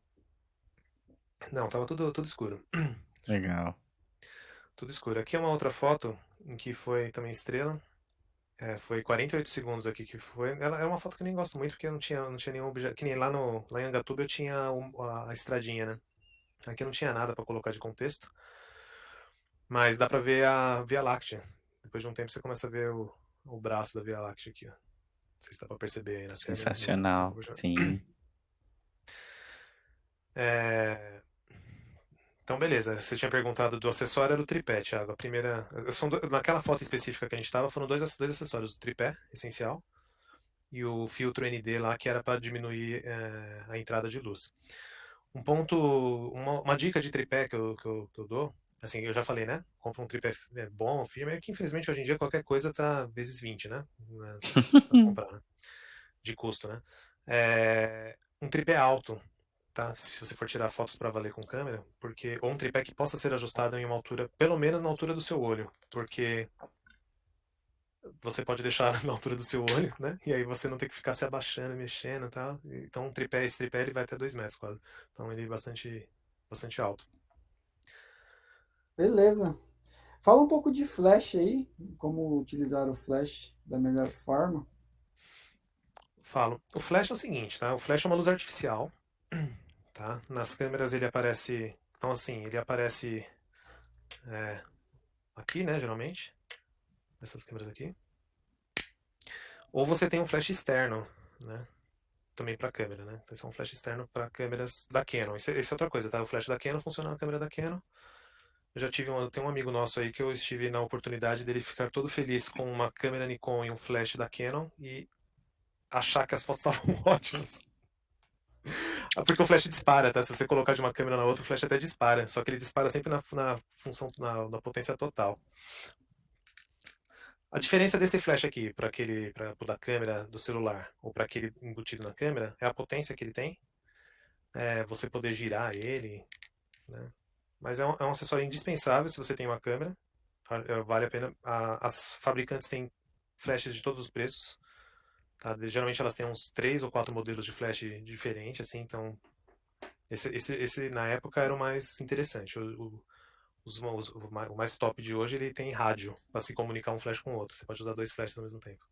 Não, tava tudo escuro. Legal. Tudo escuro. Aqui é uma outra foto em que foi também estrela. Foi 48 segundos aqui que foi. Ela é uma foto que eu nem gosto muito porque não tinha nenhum objeto. Que nem lá, lá em Angatuba eu tinha a estradinha, né? Aqui não tinha nada para colocar de contexto. Mas dá para ver a Via Láctea. Depois de um tempo você começa a ver o braço da Via Láctea aqui, ó. Não sei se dá para perceber aí na câmera. Sensacional. Sim. É, Então, beleza. Você tinha perguntado do acessório, era o tripé, Thiago. A primeira. Naquela foto específica que a gente estava, foram dois acessórios: o tripé, essencial, e o filtro ND lá, que era para diminuir a entrada de luz. Uma dica de tripé que eu dou, assim, eu já falei, né? Compra um tripé bom, firme, é que infelizmente hoje em dia qualquer coisa tá vezes 20, né? Pra comprar, né? De custo, né? Um tripé alto, tá? Se você for tirar fotos para valer com câmera, porque ou um tripé que possa ser ajustado em uma altura, pelo menos na altura do seu olho, porque você pode deixar na altura do seu olho, né? E aí você não tem que ficar se abaixando, mexendo, e tal. Então esse tripé ele vai até 2 metros quase. Então ele é bastante alto. Beleza. Fala um pouco de flash aí, como utilizar o flash da melhor forma. Falo. O flash é o seguinte, tá? O flash é uma luz artificial, tá? Nas câmeras ele aparece, então assim, ele aparece é, aqui, né? Geralmente, nessas câmeras aqui. Ou você tem um flash externo, né? Também para câmera, né? Então, esse é um flash externo para câmeras da Canon. Esse é outra coisa, tá? O flash da Canon funciona na câmera da Canon. Tem um amigo nosso aí que eu estive na oportunidade dele ficar todo feliz com uma câmera Nikon e um flash da Canon e achar que as fotos estavam ótimas. Porque o flash dispara, tá? Se você colocar de uma câmera na outra, o flash até dispara. Só que ele dispara sempre na função, na potência total. A diferença desse flash aqui para o da câmera do celular ou para aquele embutido na câmera é a potência que ele tem. Você poder girar ele, né? Mas é um acessório indispensável se você tem uma câmera. Vale a pena. As fabricantes têm flashes de todos os preços. Tá? Geralmente elas têm uns 3 ou 4 modelos de flash diferentes, assim, então esse na época era o mais interessante. O mais top de hoje ele tem rádio para se comunicar um flash com o outro. Você pode usar 2 flashes ao mesmo tempo.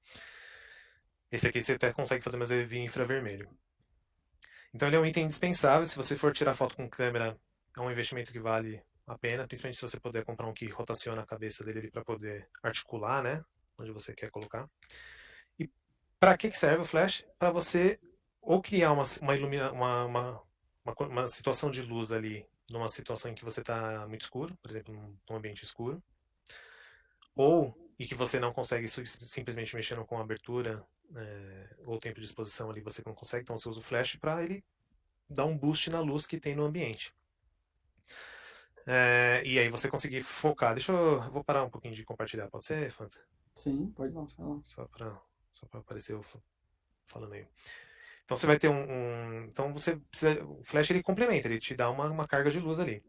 Esse aqui você até consegue fazer mais via infravermelho. Então ele é um item indispensável. Se você for tirar foto com câmera, é um investimento que vale a pena, principalmente se você puder comprar um que rotaciona a cabeça dele para poder articular, né? Onde você quer colocar. E para que serve o flash? Para você ou criar uma situação de luz ali, numa situação em que você está muito escuro, por exemplo, num ambiente escuro, ou e que você não consegue simplesmente mexendo com a abertura ou tempo de exposição ali, você não consegue, então você usa o flash para ele dar um boost na luz que tem no ambiente. E aí você conseguir focar. Eu vou parar um pouquinho de compartilhar, pode ser, Fanta? Sim, pode lá, vai lá. Só para aparecer eu falando aí. Então você vai ter então você precisa. O flash ele complementa, ele te dá uma carga de luz ali.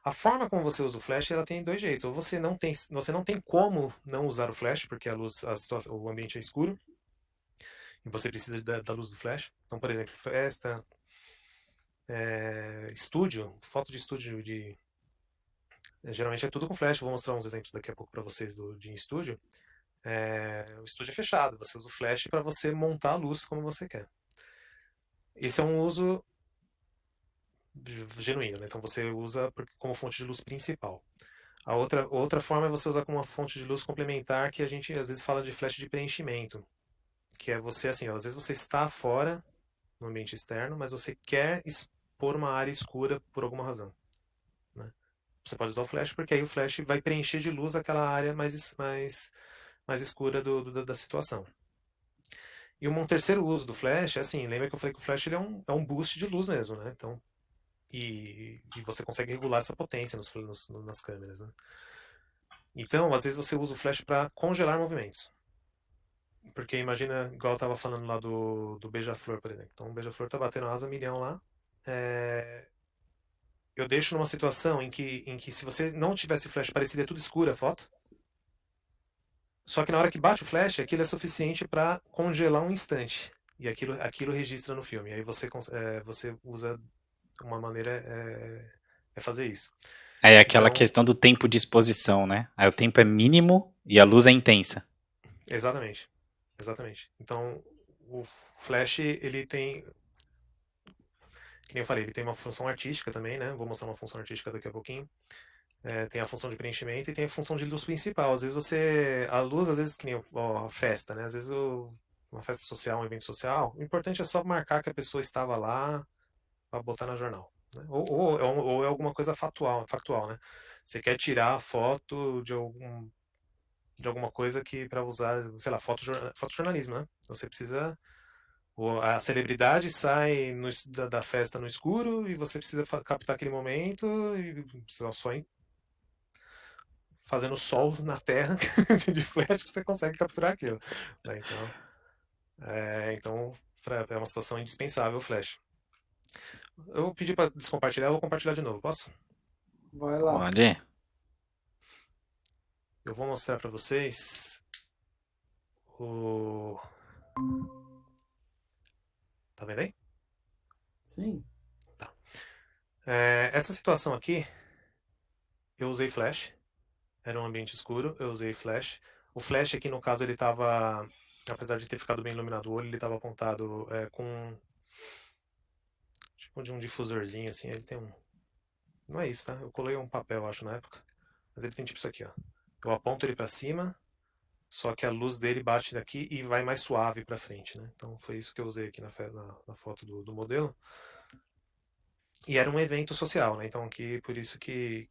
A forma como você usa o flash, ela tem dois jeitos. Ou você não tem como não usar o flash, porque o ambiente é escuro, e você precisa da luz do flash. Então, por exemplo, festa, estúdio, foto de estúdio geralmente é tudo com flash. Vou mostrar uns exemplos daqui a pouco para vocês de estúdio. O estúdio é fechado, você usa o flash para você montar a luz como você quer. Esse é um uso genuíno, né? Então você usa como fonte de luz principal. A outra forma é você usar como uma fonte de luz complementar, que a gente às vezes fala de flash de preenchimento, que é você assim, ó, às vezes você está fora no ambiente externo, mas você quer expor uma área escura por alguma razão, né? Você pode usar o flash porque aí o flash vai preencher de luz aquela área mais escura da situação. E um terceiro uso do flash é assim, lembra que eu falei que o flash ele é um boost de luz mesmo, né? Então, e você consegue regular essa potência nas câmeras, né? Então, às vezes você usa o flash para congelar movimentos. Porque imagina, igual eu tava falando lá do Beija-Flor, por exemplo. Então, o Beija-Flor tá batendo asa milhão lá. É, eu deixo numa situação em que se você não tivesse flash, pareceria tudo escura a foto. Só que na hora que bate o flash, aquilo é suficiente para congelar um instante. E aquilo registra no filme. Aí você usa uma maneira fazer isso. Aí é aquela Então, questão do tempo de exposição, né? Aí o tempo é mínimo e a luz é intensa. exatamente. Exatamente. Então, o flash, ele tem, que nem eu falei, ele tem uma função artística também, né? Vou mostrar uma função artística daqui a pouquinho. Tem a função de preenchimento e tem a função de luz principal. Às vezes a luz, às vezes, que nem a festa, né? Às vezes uma festa social, um evento social, o importante é só marcar que a pessoa estava lá para botar na jornal. Né? Ou é alguma coisa factual, né? Você quer tirar a foto de alguma coisa que para usar, sei lá, fotojornalismo, né? Então você precisa. A celebridade sai da festa no escuro e você precisa captar aquele momento e só fazendo sol na terra de flash que você consegue capturar aquilo. Né? Então é uma situação indispensável o flash. Eu pedi para descompartilhar, eu vou compartilhar de novo, posso? Vai lá. Pode. Eu vou mostrar para vocês o. Tá vendo aí? Sim. Tá. Essa situação aqui, eu usei flash. Era um ambiente escuro, eu usei flash. O flash aqui, no caso, ele estava, apesar de ter ficado bem iluminado o olho, ele estava apontado com tipo de um difusorzinho assim. Ele tem um. Não é isso, tá? Eu colei um papel, acho, na época. Mas ele tem tipo isso aqui, ó. Eu aponto ele para cima, só que a luz dele bate daqui e vai mais suave para frente, né? Então foi isso que eu usei aqui na foto do modelo. E era um evento social, né? Então aqui, por isso que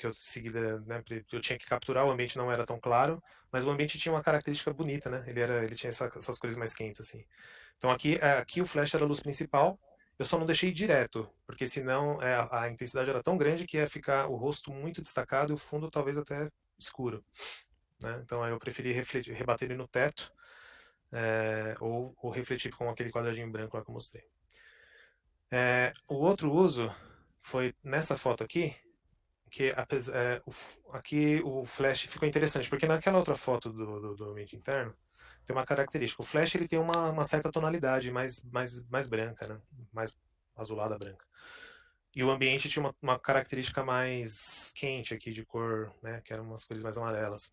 eu seguida, né, eu tinha que capturar, o ambiente não era tão claro, mas o ambiente tinha uma característica bonita, né? Ele tinha essas cores mais quentes assim. Então aqui o flash era a luz principal. Eu só não deixei direto, porque senão a intensidade era tão grande que ia ficar o rosto muito destacado e o fundo talvez até escuro, né? Então aí eu preferi rebater ele no teto, ou refletir com aquele quadradinho branco lá que eu mostrei. O outro uso foi nessa foto aqui, que aqui o flash ficou interessante, porque naquela outra foto do ambiente interno tem uma característica. O flash ele tem uma certa tonalidade mais branca, né? Mais azulada branca. E o ambiente tinha uma característica mais quente aqui de cor, né? Que eram umas cores mais amarelas.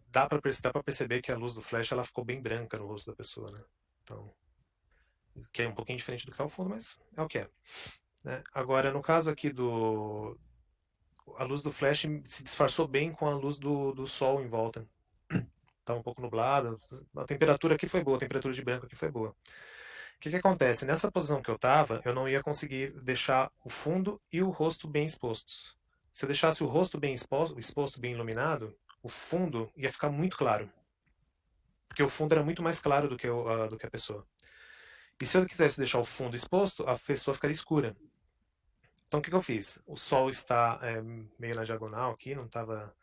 Dá para perceber que a luz do flash ela ficou bem branca no rosto da pessoa, né? Então, que é um pouquinho diferente do que está ao fundo, mas é o que é. Né? Agora, no caso aqui a luz do flash se disfarçou bem com a luz do sol em volta. Tá um pouco nublado. A temperatura aqui foi boa, a temperatura de branco aqui foi boa. O que acontece? Nessa posição que eu estava, eu não ia conseguir deixar o fundo e o rosto bem expostos. Se eu deixasse o rosto bem exposto, bem iluminado, o fundo ia ficar muito claro. Porque o fundo era muito mais claro do que a pessoa. E se eu quisesse deixar o fundo exposto, a pessoa ficaria escura. Então o que eu fiz? O sol está meio na diagonal aqui, não estava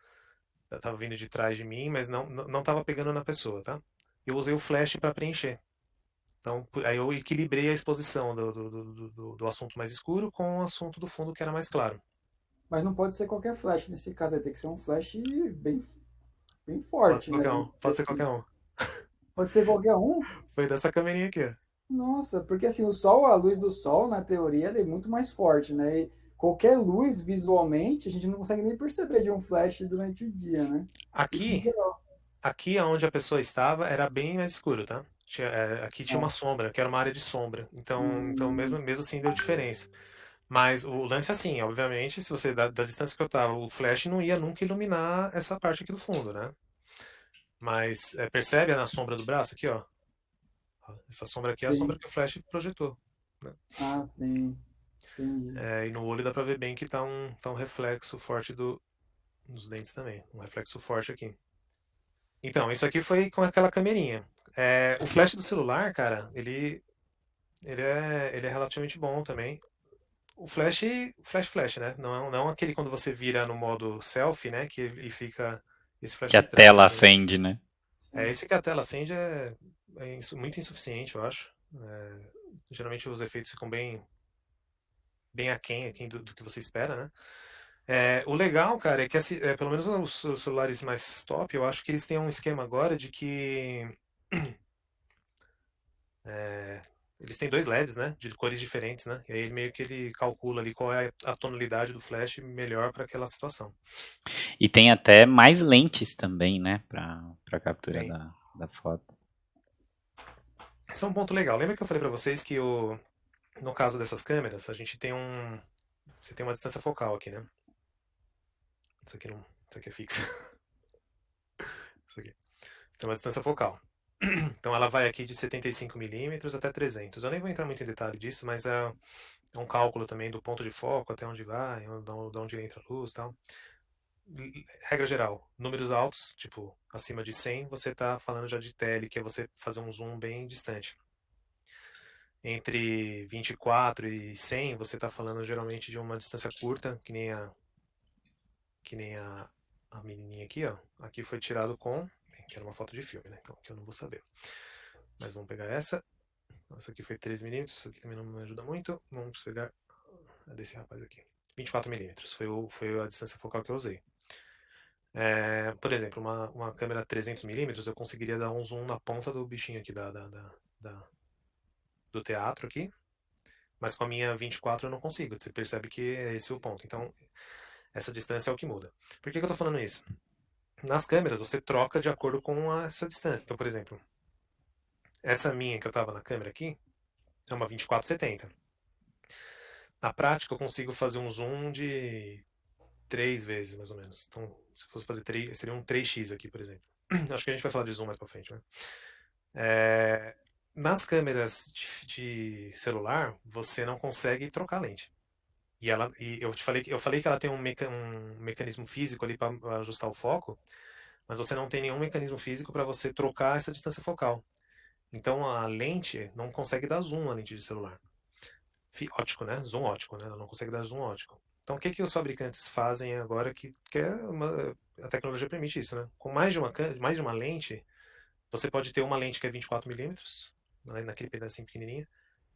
tava vindo de trás de mim, mas não tava pegando na pessoa, tá? Eu usei o flash para preencher. Então, aí eu equilibrei a exposição do assunto mais escuro com o assunto do fundo que era mais claro. Mas não pode ser qualquer flash nesse caso, aí tem que ser um flash bem, bem Pode ser forte, né? qualquer Bem um. Pode ser qualquer preciso. um. Pode ser qualquer um? Foi dessa câmerinha aqui, ó. Nossa, porque assim, o sol, a luz do sol, na teoria, ele é muito mais forte, né? E qualquer luz visualmente, a gente não consegue nem perceber de um flash durante o dia, né? Isso em Aqui, geral. aqui onde a pessoa estava era bem mais escuro, tá? Aqui tinha uma Ah, sombra, que era uma área de sombra. Então hum, mesmo assim deu diferença. Mas o lance é assim, obviamente, se você da distância que eu tava, o flash não ia nunca iluminar essa parte aqui do fundo, né? Mas percebe na sombra do braço aqui, ó? Essa sombra aqui é a sombra sim. que o flash projetou. Né? Ah, sim. Entendi. E no olho dá pra ver bem que tá um reflexo forte nos dentes também. Um reflexo forte aqui. Então, isso aqui foi com aquela camerinha. O flash do celular, cara, ele é relativamente bom também. O flash, né? Não aquele quando você vira no modo selfie, né? Que ele fica esse flash Que a de trás tela aqui. acende, né? Sim. Esse que a tela acende muito insuficiente, eu acho. Geralmente os efeitos ficam bem. bem aquém do que você espera, né? O legal, cara, é que pelo menos os celulares mais top, eu acho que eles têm um esquema agora de que é, eles têm dois LEDs, né? De cores diferentes, né? E aí meio que ele calcula ali qual é a tonalidade do flash melhor para aquela situação. E tem até mais lentes também, né, para captura Tem. da foto. Esse é um ponto legal. Lembra que eu falei para vocês que no caso dessas câmeras, a gente tem você tem uma distância focal aqui, né? Isso aqui é fixo. Isso aqui. Tem uma distância focal. Então ela vai aqui de 75 milímetros até 300. Eu nem vou entrar muito em detalhe disso, mas é um cálculo também do ponto de foco, até onde vai, de onde entra a luz e tal. Regra geral, números altos, tipo acima de 100, você está falando já de tele, que é você fazer um zoom bem distante. Entre 24 e 100, você está falando geralmente de uma distância curta, que nem a menininha aqui, ó. Aqui foi tirado que era uma foto de filme, né? Então aqui eu não vou saber. Mas vamos pegar essa. Essa aqui foi 13 milímetros, isso aqui também não me ajuda muito. Vamos pegar a desse rapaz aqui. 24 milímetros foi a distância focal que eu usei. Por exemplo, uma câmera 300 milímetros, eu conseguiria dar um zoom na ponta do bichinho aqui da- do teatro aqui, mas com a minha 24 eu não consigo. Você percebe que esse é o ponto. Então, essa distância é o que muda. Por que que eu tô falando isso? Nas câmeras, você troca de acordo com essa distância. Então, por exemplo, essa minha que eu tava na câmera aqui é uma 24-70. Na prática, eu consigo fazer um zoom de 3 vezes, mais ou menos. Então, se fosse fazer 3, seria um 3x aqui, por exemplo. Acho que a gente vai falar de zoom mais pra frente, né? É, Nas câmeras de celular, você não consegue trocar a lente. E eu falei que ela tem um mecanismo físico ali para ajustar o foco, mas você não tem nenhum mecanismo físico para você trocar essa distância focal. Então a lente não consegue dar zoom na lente de celular. Ótico, né? Zoom ótico, né? Ela não consegue dar zoom ótico. Então o que que os fabricantes fazem agora a tecnologia permite isso, né? Com mais de uma lente, você pode ter uma lente que é 24 milímetros, né, naquele pedacinho pequenininho,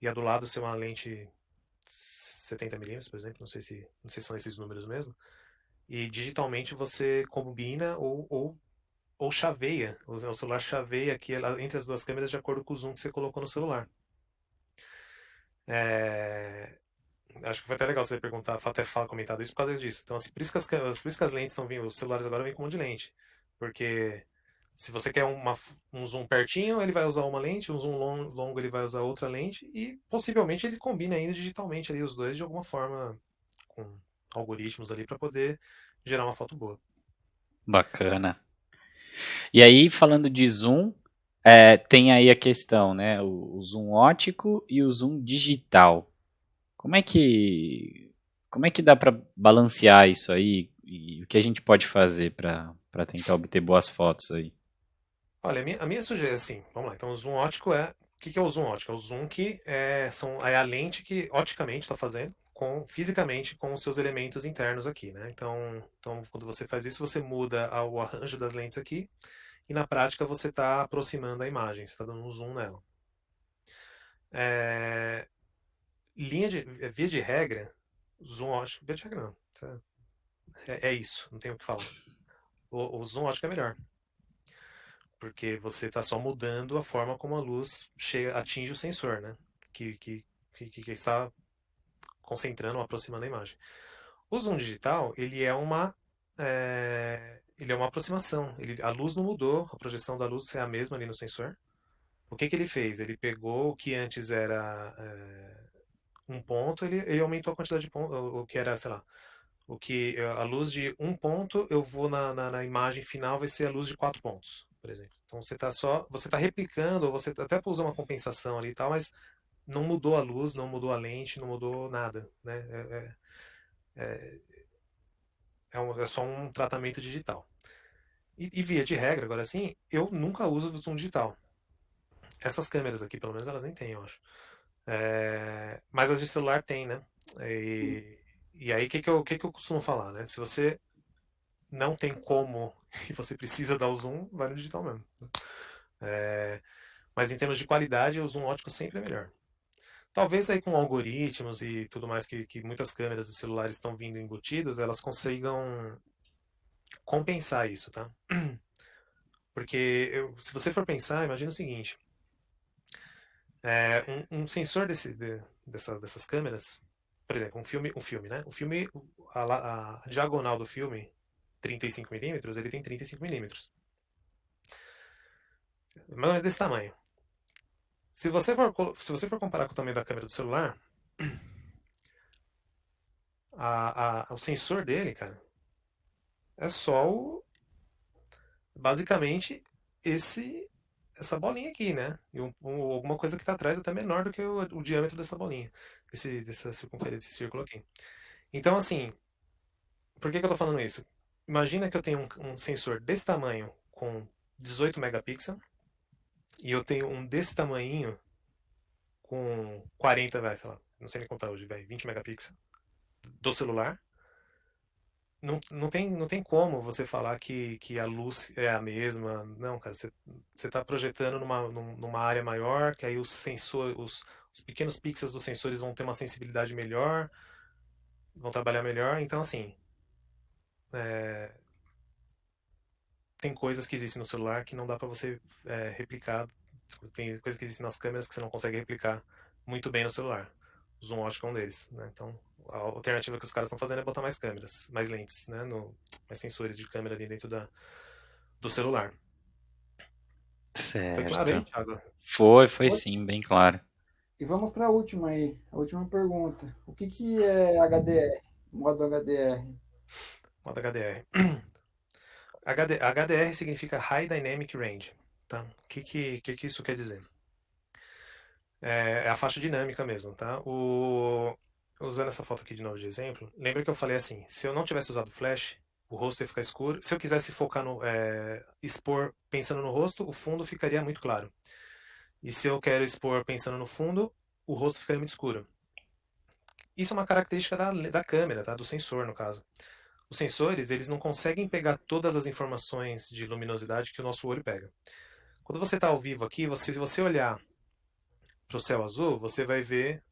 e a do lado ser uma lente 70 milímetros, por exemplo, não sei se são esses números mesmo, e digitalmente você combina ou chaveia, o celular chaveia aqui entre as duas câmeras de acordo com o zoom que você colocou no celular. É, Acho que foi até legal você perguntar, até falar, comentado isso por causa disso. Então, assim, por isso que as lentes estão vindo, os celulares agora vêm com um monte de lente. Porque se você quer um zoom pertinho, ele vai usar uma lente, um zoom longo ele vai usar outra lente, e possivelmente ele combina ainda digitalmente ali os dois de alguma forma, com algoritmos ali para poder gerar uma foto boa. Bacana. E aí, falando de zoom, tem aí a questão, né? O zoom ótico e o zoom digital. Como é que dá para balancear isso aí? E o que a gente pode fazer para tentar obter boas fotos aí? Olha, a minha sugestão, assim, vamos lá. Então, o zoom ótico o que que é o zoom ótico? É o zoom que é a lente que oticamente está fazendo fisicamente com os seus elementos internos aqui, né? Então, quando você faz isso, você muda o arranjo das lentes aqui e na prática você está aproximando a imagem, você está dando um zoom nela. É, via de regra, zoom ótico, via de regra não, é isso, não tem o que falar. O zoom ótico é melhor. Porque você está só mudando a forma como a luz atinge o sensor, né? Que está concentrando ou aproximando a imagem. O zoom digital, ele é uma aproximação. A luz não mudou, a projeção da luz é a mesma ali no sensor. O que que ele fez? Ele pegou o que antes era um ponto, ele aumentou a quantidade de pontos, o que era, sei lá, a luz de um ponto, eu vou na imagem final, vai ser a luz de 4 pontos, por exemplo. Então você está replicando, ou você até usa uma compensação ali e tal, mas não mudou a luz, não mudou a lente, não mudou nada, né? É só um tratamento digital. E via de regra, agora sim, eu nunca uso o zoom digital. Essas câmeras aqui, pelo menos, elas nem têm, eu acho. Mas as de celular tem, né? E aí, o que que eu costumo falar, né? Se você não tem como e você precisa dar o zoom, vai no digital mesmo. Mas em termos de qualidade, o zoom ótico sempre é melhor. Talvez aí com algoritmos e tudo mais que muitas câmeras de celulares estão vindo embutidos, elas consigam compensar isso, tá? Porque se você for pensar, imagina o seguinte, um sensor dessas câmeras, por exemplo, um filme, né? A diagonal do filme, 35 milímetros, ele tem 35 milímetros. Mais ou menos desse tamanho. Se você for comparar com o tamanho da câmera do celular, o sensor dele, cara, é só basicamente esse essa bolinha aqui, né? E alguma coisa que está atrás até menor do que o diâmetro dessa bolinha, dessa circunferência, desse círculo aqui. Então, assim, por que que eu tô falando isso? Imagina que eu tenho um sensor desse tamanho com 18 megapixels e eu tenho um desse tamanhinho com 40, sei lá, não sei nem contar hoje, 20 megapixels do celular. Não tem como você falar que a luz é a mesma. Não, cara, você está projetando numa área maior, que aí os pequenos pixels dos sensores vão ter uma sensibilidade melhor, vão trabalhar melhor. Então, assim, é, tem coisas que existem no celular que não dá para você replicar. Tem coisas que existem nas câmeras que você não consegue replicar muito bem no celular. O zoom ótico é um deles, né? Então, a alternativa que os caras estão fazendo é botar mais câmeras, mais lentes, né? Mais sensores de câmera ali dentro do celular. Foi claro aí, Certo. Thiago? Foi Foi. sim, bem claro. E vamos para a última aí, a última pergunta. O que que é HDR? Modo HDR. Modo HDR. HDR significa High Dynamic Range. Tá? O que isso quer dizer? É a faixa dinâmica mesmo, tá? Usando essa foto aqui de novo de exemplo, lembra que eu falei assim, se eu não tivesse usado flash, o rosto ia ficar escuro. Se eu quisesse focar expor pensando no rosto, o fundo ficaria muito claro. E se eu quero expor pensando no fundo, o rosto ficaria muito escuro. Isso é uma característica da câmera, tá? Do sensor, no caso. Os sensores, eles não conseguem pegar todas as informações de luminosidade que o nosso olho pega. Quando você está ao vivo aqui, se você olhar para o céu azul, você vai ver,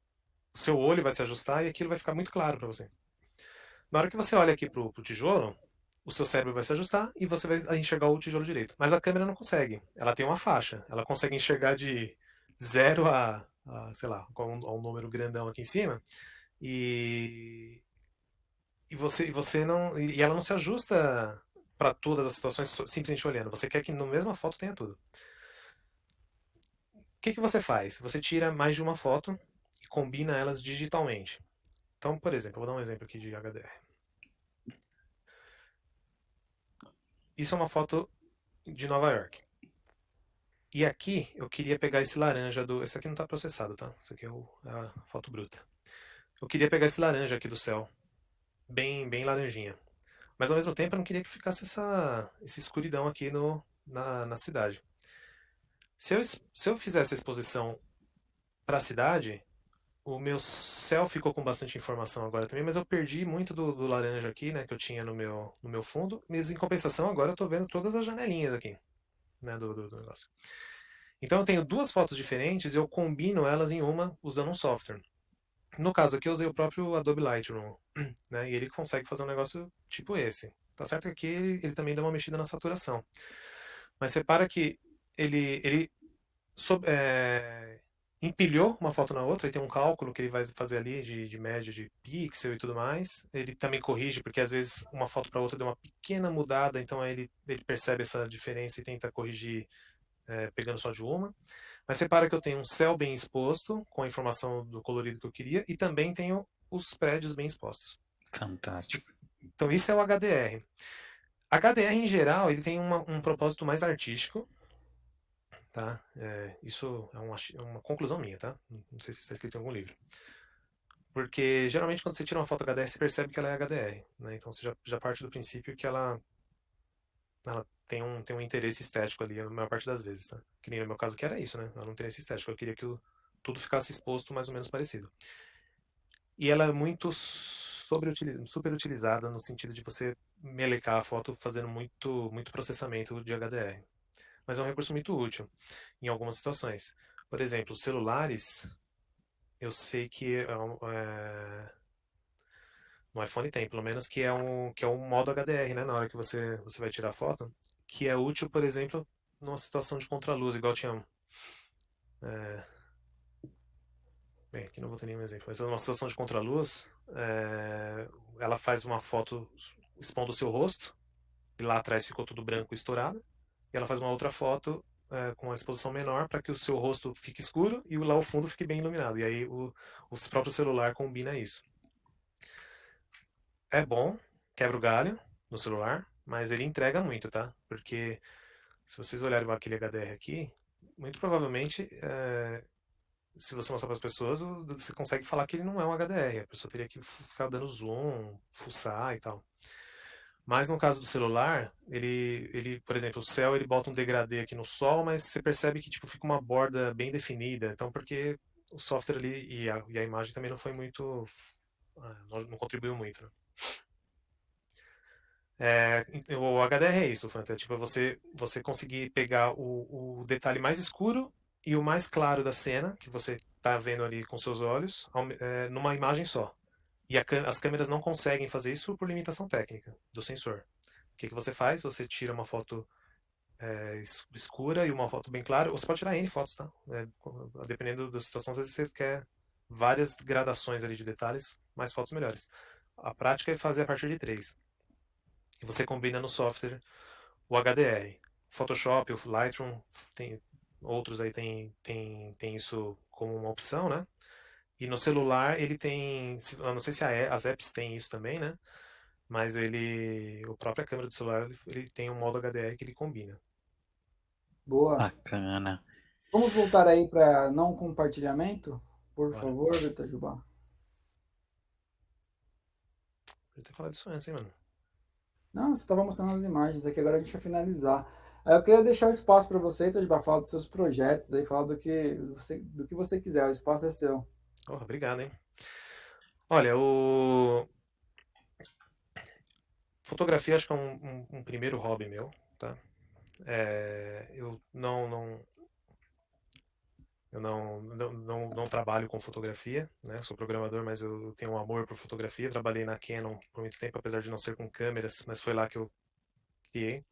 o seu olho vai se ajustar e aquilo vai ficar muito claro para você. Na hora que você olha aqui para o tijolo, o seu cérebro vai se ajustar e você vai enxergar o tijolo direito. Mas a câmera não consegue. Ela tem uma faixa. Ela consegue enxergar de 0 sei lá, a um número grandão aqui em cima. E, e você não. E ela não se ajusta para todas as situações simplesmente olhando. Você quer que na mesma foto tenha tudo. O que você faz? Você tira mais de uma foto e combina elas digitalmente. Então, por exemplo, eu vou dar um exemplo aqui de HDR. Isso é uma foto de Nova York. E aqui eu queria pegar esse laranja do. Esse aqui não está processado, tá? Isso aqui é a foto bruta. Eu queria pegar esse laranja aqui do céu, bem, bem laranjinha. Mas ao mesmo tempo eu não queria que ficasse essa escuridão aqui na cidade. Se eu fizesse a exposição para a cidade, o meu céu ficou com bastante informação agora também, mas eu perdi muito do laranja aqui, né, que eu tinha no meu fundo. Mas em compensação, agora eu estou vendo todas as janelinhas aqui, né, do negócio. Então eu tenho duas fotos diferentes e eu combino elas em uma usando um software. No caso aqui eu usei o próprio Adobe Lightroom, né, e ele consegue fazer um negócio tipo esse. Tá certo que aqui ele também dá uma mexida na saturação. Mas repara que ele empilhou uma foto na outra, e tem um cálculo que ele vai fazer ali de média de pixel e tudo mais. Ele também corrige, porque às vezes uma foto para outra deu uma pequena mudada, então aí ele percebe essa diferença e tenta corrigir pegando só de uma. Mas repara que eu tenho um céu bem exposto, com a informação do colorido que eu queria, e também tenho os prédios bem expostos. Fantástico. Então isso é o HDR. HDR em geral, ele tem um propósito mais artístico, tá? Isso é uma conclusão minha, tá? Não sei se está escrito em algum livro. Porque geralmente quando você tira uma foto HDR, você percebe que ela é HDR, né? Então você já parte do princípio que ela tem um interesse estético ali, a maior parte das vezes, tá? Que nem no meu caso que era isso, né? Ela não tem interesse estético, eu queria que tudo ficasse exposto mais ou menos parecido. E ela é muito super utilizada no sentido de você melecar a foto fazendo muito, muito processamento de HDR. Mas é um recurso muito útil em algumas situações. Por exemplo, celulares, eu sei que no iPhone tem, pelo menos que é um modo HDR, né? Na hora que você vai tirar a foto, que é útil, por exemplo, numa situação de contraluz, igual tinha. é, Bem, aqui não vou ter nenhum exemplo, mas numa situação de contraluz, ela faz uma foto expondo o seu rosto, e lá atrás ficou tudo branco e estourado, e ela faz uma outra foto com uma exposição menor para que o seu rosto fique escuro e lá o fundo fique bem iluminado. E aí o próprio celular combina isso. É bom, quebra o galho no celular, mas ele entrega muito, tá? Porque se vocês olharem aquele HDR aqui, muito provavelmente, se você mostrar para as pessoas, você consegue falar que ele não é um HDR. A pessoa teria que ficar dando zoom, fuçar e tal. Mas no caso do celular, por exemplo, o céu ele bota um degradê aqui no sol, mas você percebe que tipo fica uma borda bem definida. Então, porque o software ali e a imagem também não foi muito, não contribuiu muito, né? O HDR é isso, Fanta. Tipo, você conseguir pegar o detalhe mais escuro e o mais claro da cena, que você está vendo ali com seus olhos, numa imagem só. E as câmeras não conseguem fazer isso por limitação técnica do sensor. O que você faz? Você tira uma foto escura e uma foto bem clara. Ou você pode tirar N fotos, tá? Dependendo da situação, às vezes você quer várias gradações ali de detalhes, mais fotos melhores. A prática é fazer a partir de três. E você combina no software o HDR. Photoshop, o Lightroom, tem, outros aí tem isso como uma opção, né? E no celular ele tem, eu não sei se as apps têm isso também, né? Mas a própria câmera do celular, ele tem um modo HDR que ele combina. Boa. Bacana. Vamos voltar aí para não compartilhamento, por Bora. favor, Itajubá. Eu ter falado isso antes, hein, mano? Não, você estava mostrando as imagens aqui, agora a gente vai finalizar. Aí eu queria deixar o espaço para você, Itajubá, falar dos seus projetos, aí falar do que você quiser, o espaço é seu. Oh, obrigado, hein? Olha, o fotografia acho que é um primeiro hobby meu, tá? Eu não trabalho com fotografia, né? Sou programador, mas eu tenho um amor por fotografia. Trabalhei na Canon por muito tempo, apesar de não ser com câmeras, mas foi lá que eu criei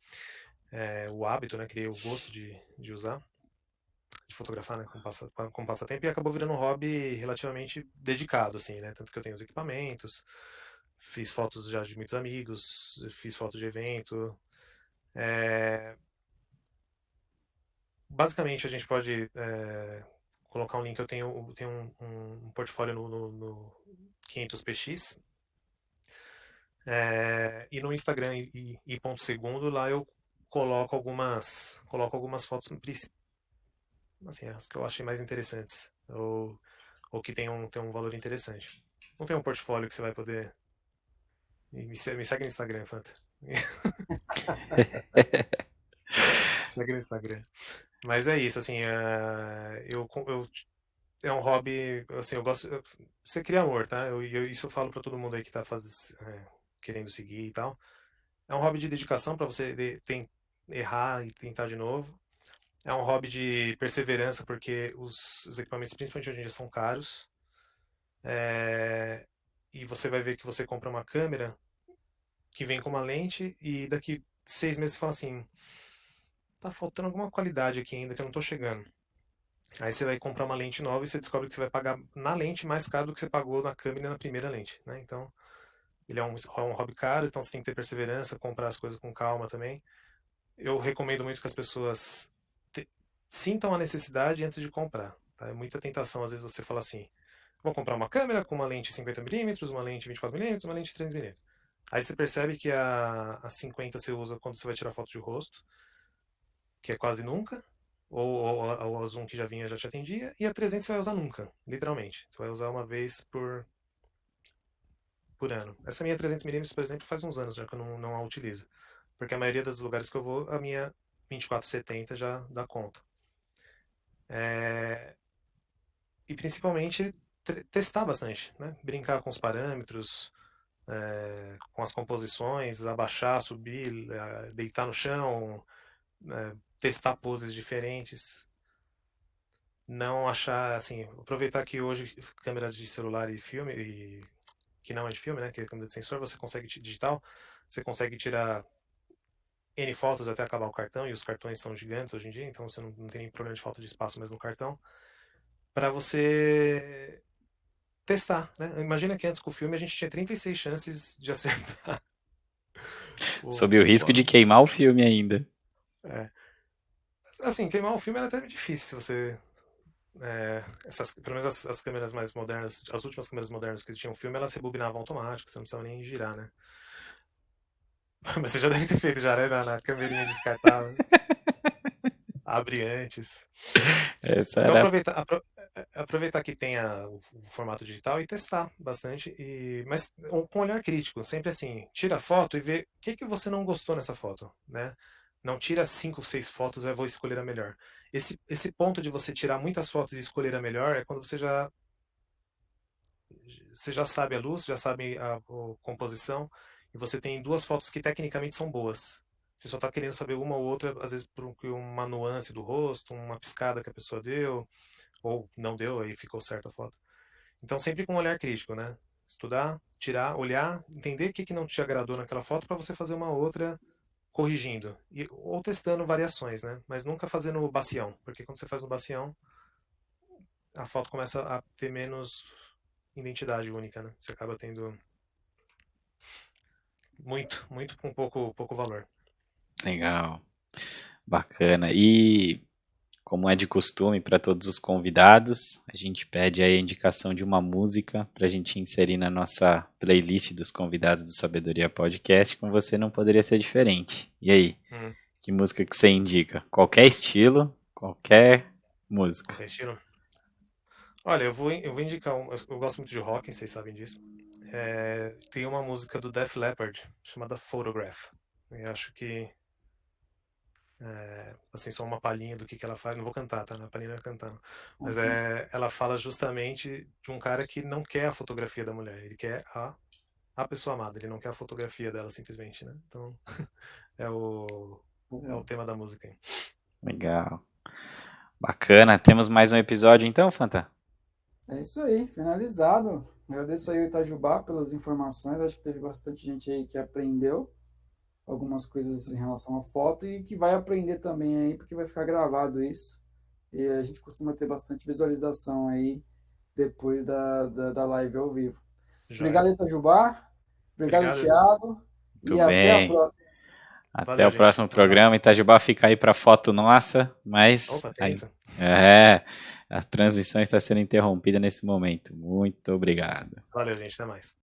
o hábito, né? Criei o gosto de usar, de fotografar, né? Com passatempo e acabou virando um hobby relativamente dedicado, assim, né? Tanto que eu tenho os equipamentos, fiz fotos já de muitos amigos, fiz fotos de evento. É, Basicamente, a gente pode colocar um link. Eu tenho um portfólio no 500px. E no Instagram e ponto segundo, lá eu coloco algumas fotos, assim, as que eu achei mais interessantes, ou que tem um valor interessante. Não tem um portfólio que você vai poder. Me segue no Instagram, Fanta. Me segue no Instagram. Mas é isso, assim, é um hobby, assim, eu gosto. Você cria amor, tá? Isso eu falo pra todo mundo aí que tá querendo seguir e tal. É um hobby de dedicação pra você errar e tentar de novo. É um hobby de perseverança, porque os equipamentos, principalmente hoje em dia, são caros. É, E você vai ver que você compra uma câmera que vem com uma lente e daqui 6 meses você fala assim, tá faltando alguma qualidade aqui ainda que eu não tô chegando. Aí você vai comprar uma lente nova e você descobre que você vai pagar na lente mais caro do que você pagou na câmera e na primeira lente, né? Então, ele é um hobby caro, então você tem que ter perseverança, comprar as coisas com calma também. Eu recomendo muito que as pessoas sintam a necessidade antes de comprar, tá? É muita tentação, às vezes, você fala assim, vou comprar uma câmera com uma lente 50mm, uma lente 24mm, uma lente 3mm. Aí você percebe que a 50 você usa quando você vai tirar foto de rosto, que é quase nunca, ou a Zoom que já vinha já te atendia, e a 300 você vai usar nunca, literalmente. Você vai usar uma vez por ano. Essa minha 300mm, por exemplo, faz uns anos já que eu não a utilizo. Porque a maioria dos lugares que eu vou, a minha 2470 já dá conta. É, E principalmente testar bastante, né? Brincar com os parâmetros, com as composições, abaixar, subir, deitar no chão, testar poses diferentes. não achar, assim, aproveitar que hoje câmera de celular e filme, que não é de filme, né, que é câmera de sensor, você consegue digital, você consegue tirar N fotos até acabar o cartão, e os cartões são gigantes hoje em dia, então você não tem nem problema de falta de espaço mais no cartão, para você testar, né? Imagina que antes com o filme a gente tinha 36 chances de acertar Sob o risco de o, queimar o filme ainda. é. Assim, queimar o filme era até difícil se você. Pelo menos as câmeras mais modernas, as últimas câmeras modernas que tinham filme, elas rebobinavam automático, você não precisava nem girar, né? Mas você já deve ter feito já, né? Na câmerinha descartável. Abre antes. Essa Então era. aproveitar que tem o formato digital e testar bastante, mas com um olhar crítico, sempre assim, tira a foto e vê o que você não gostou nessa foto, né? Não tira 5, 6 fotos, eu vou escolher a melhor. Esse ponto de você tirar muitas fotos e escolher a melhor é quando você já sabe a luz, já sabe a composição, e você tem duas fotos que tecnicamente são boas. Você só está querendo saber uma ou outra, às vezes por uma nuance do rosto, uma piscada que a pessoa deu, ou não deu, aí ficou certa a foto. Então, sempre com um olhar crítico, né? Estudar, tirar, olhar, entender o que não te agradou naquela foto para você fazer uma outra corrigindo. Ou testando variações, né? Mas nunca fazendo bacião, porque quando você faz no bacião, a foto começa a ter menos identidade única, né? Você acaba tendo muito com pouco valor. Legal. Bacana. E como é de costume para todos os convidados, a gente pede aí a indicação de uma música para a gente inserir na nossa playlist dos convidados do Sabedoria Podcast. Com você não poderia ser diferente. E aí, Hum, que música que você indica? Qualquer estilo, qualquer música. qualquer estilo. Olha, eu vou indicar eu gosto muito de rock, vocês sabem disso. Tem uma música do Def Leppard chamada Photograph. Eu acho que assim, só uma palhinha do que ela faz. Não vou cantar, tá? Não é palhinha, não é cantando. Mas Ok. ela fala justamente de um cara que não quer a fotografia da mulher. Ele quer a pessoa amada. Ele não quer a fotografia dela, simplesmente, né? Então, é o Boa. tema da música. Legal. Bacana. Temos mais um episódio então, Fanta? É isso aí, finalizado. Agradeço aí o Itajubá pelas informações. Acho que teve bastante gente aí que aprendeu algumas coisas em relação à foto e que vai aprender também aí, porque vai ficar gravado isso. E a gente costuma ter bastante visualização aí depois da live ao vivo. Joia. Obrigado, Itajubá. Obrigado, Obrigado. Thiago. Muito E até a bem. próxima. Até Valeu, o gente. próximo Um abraço. programa. Itajubá fica aí para foto nossa, mas Opa, tem isso? a transmissão está sendo interrompida nesse momento. Muito obrigado. Valeu, gente. Até mais.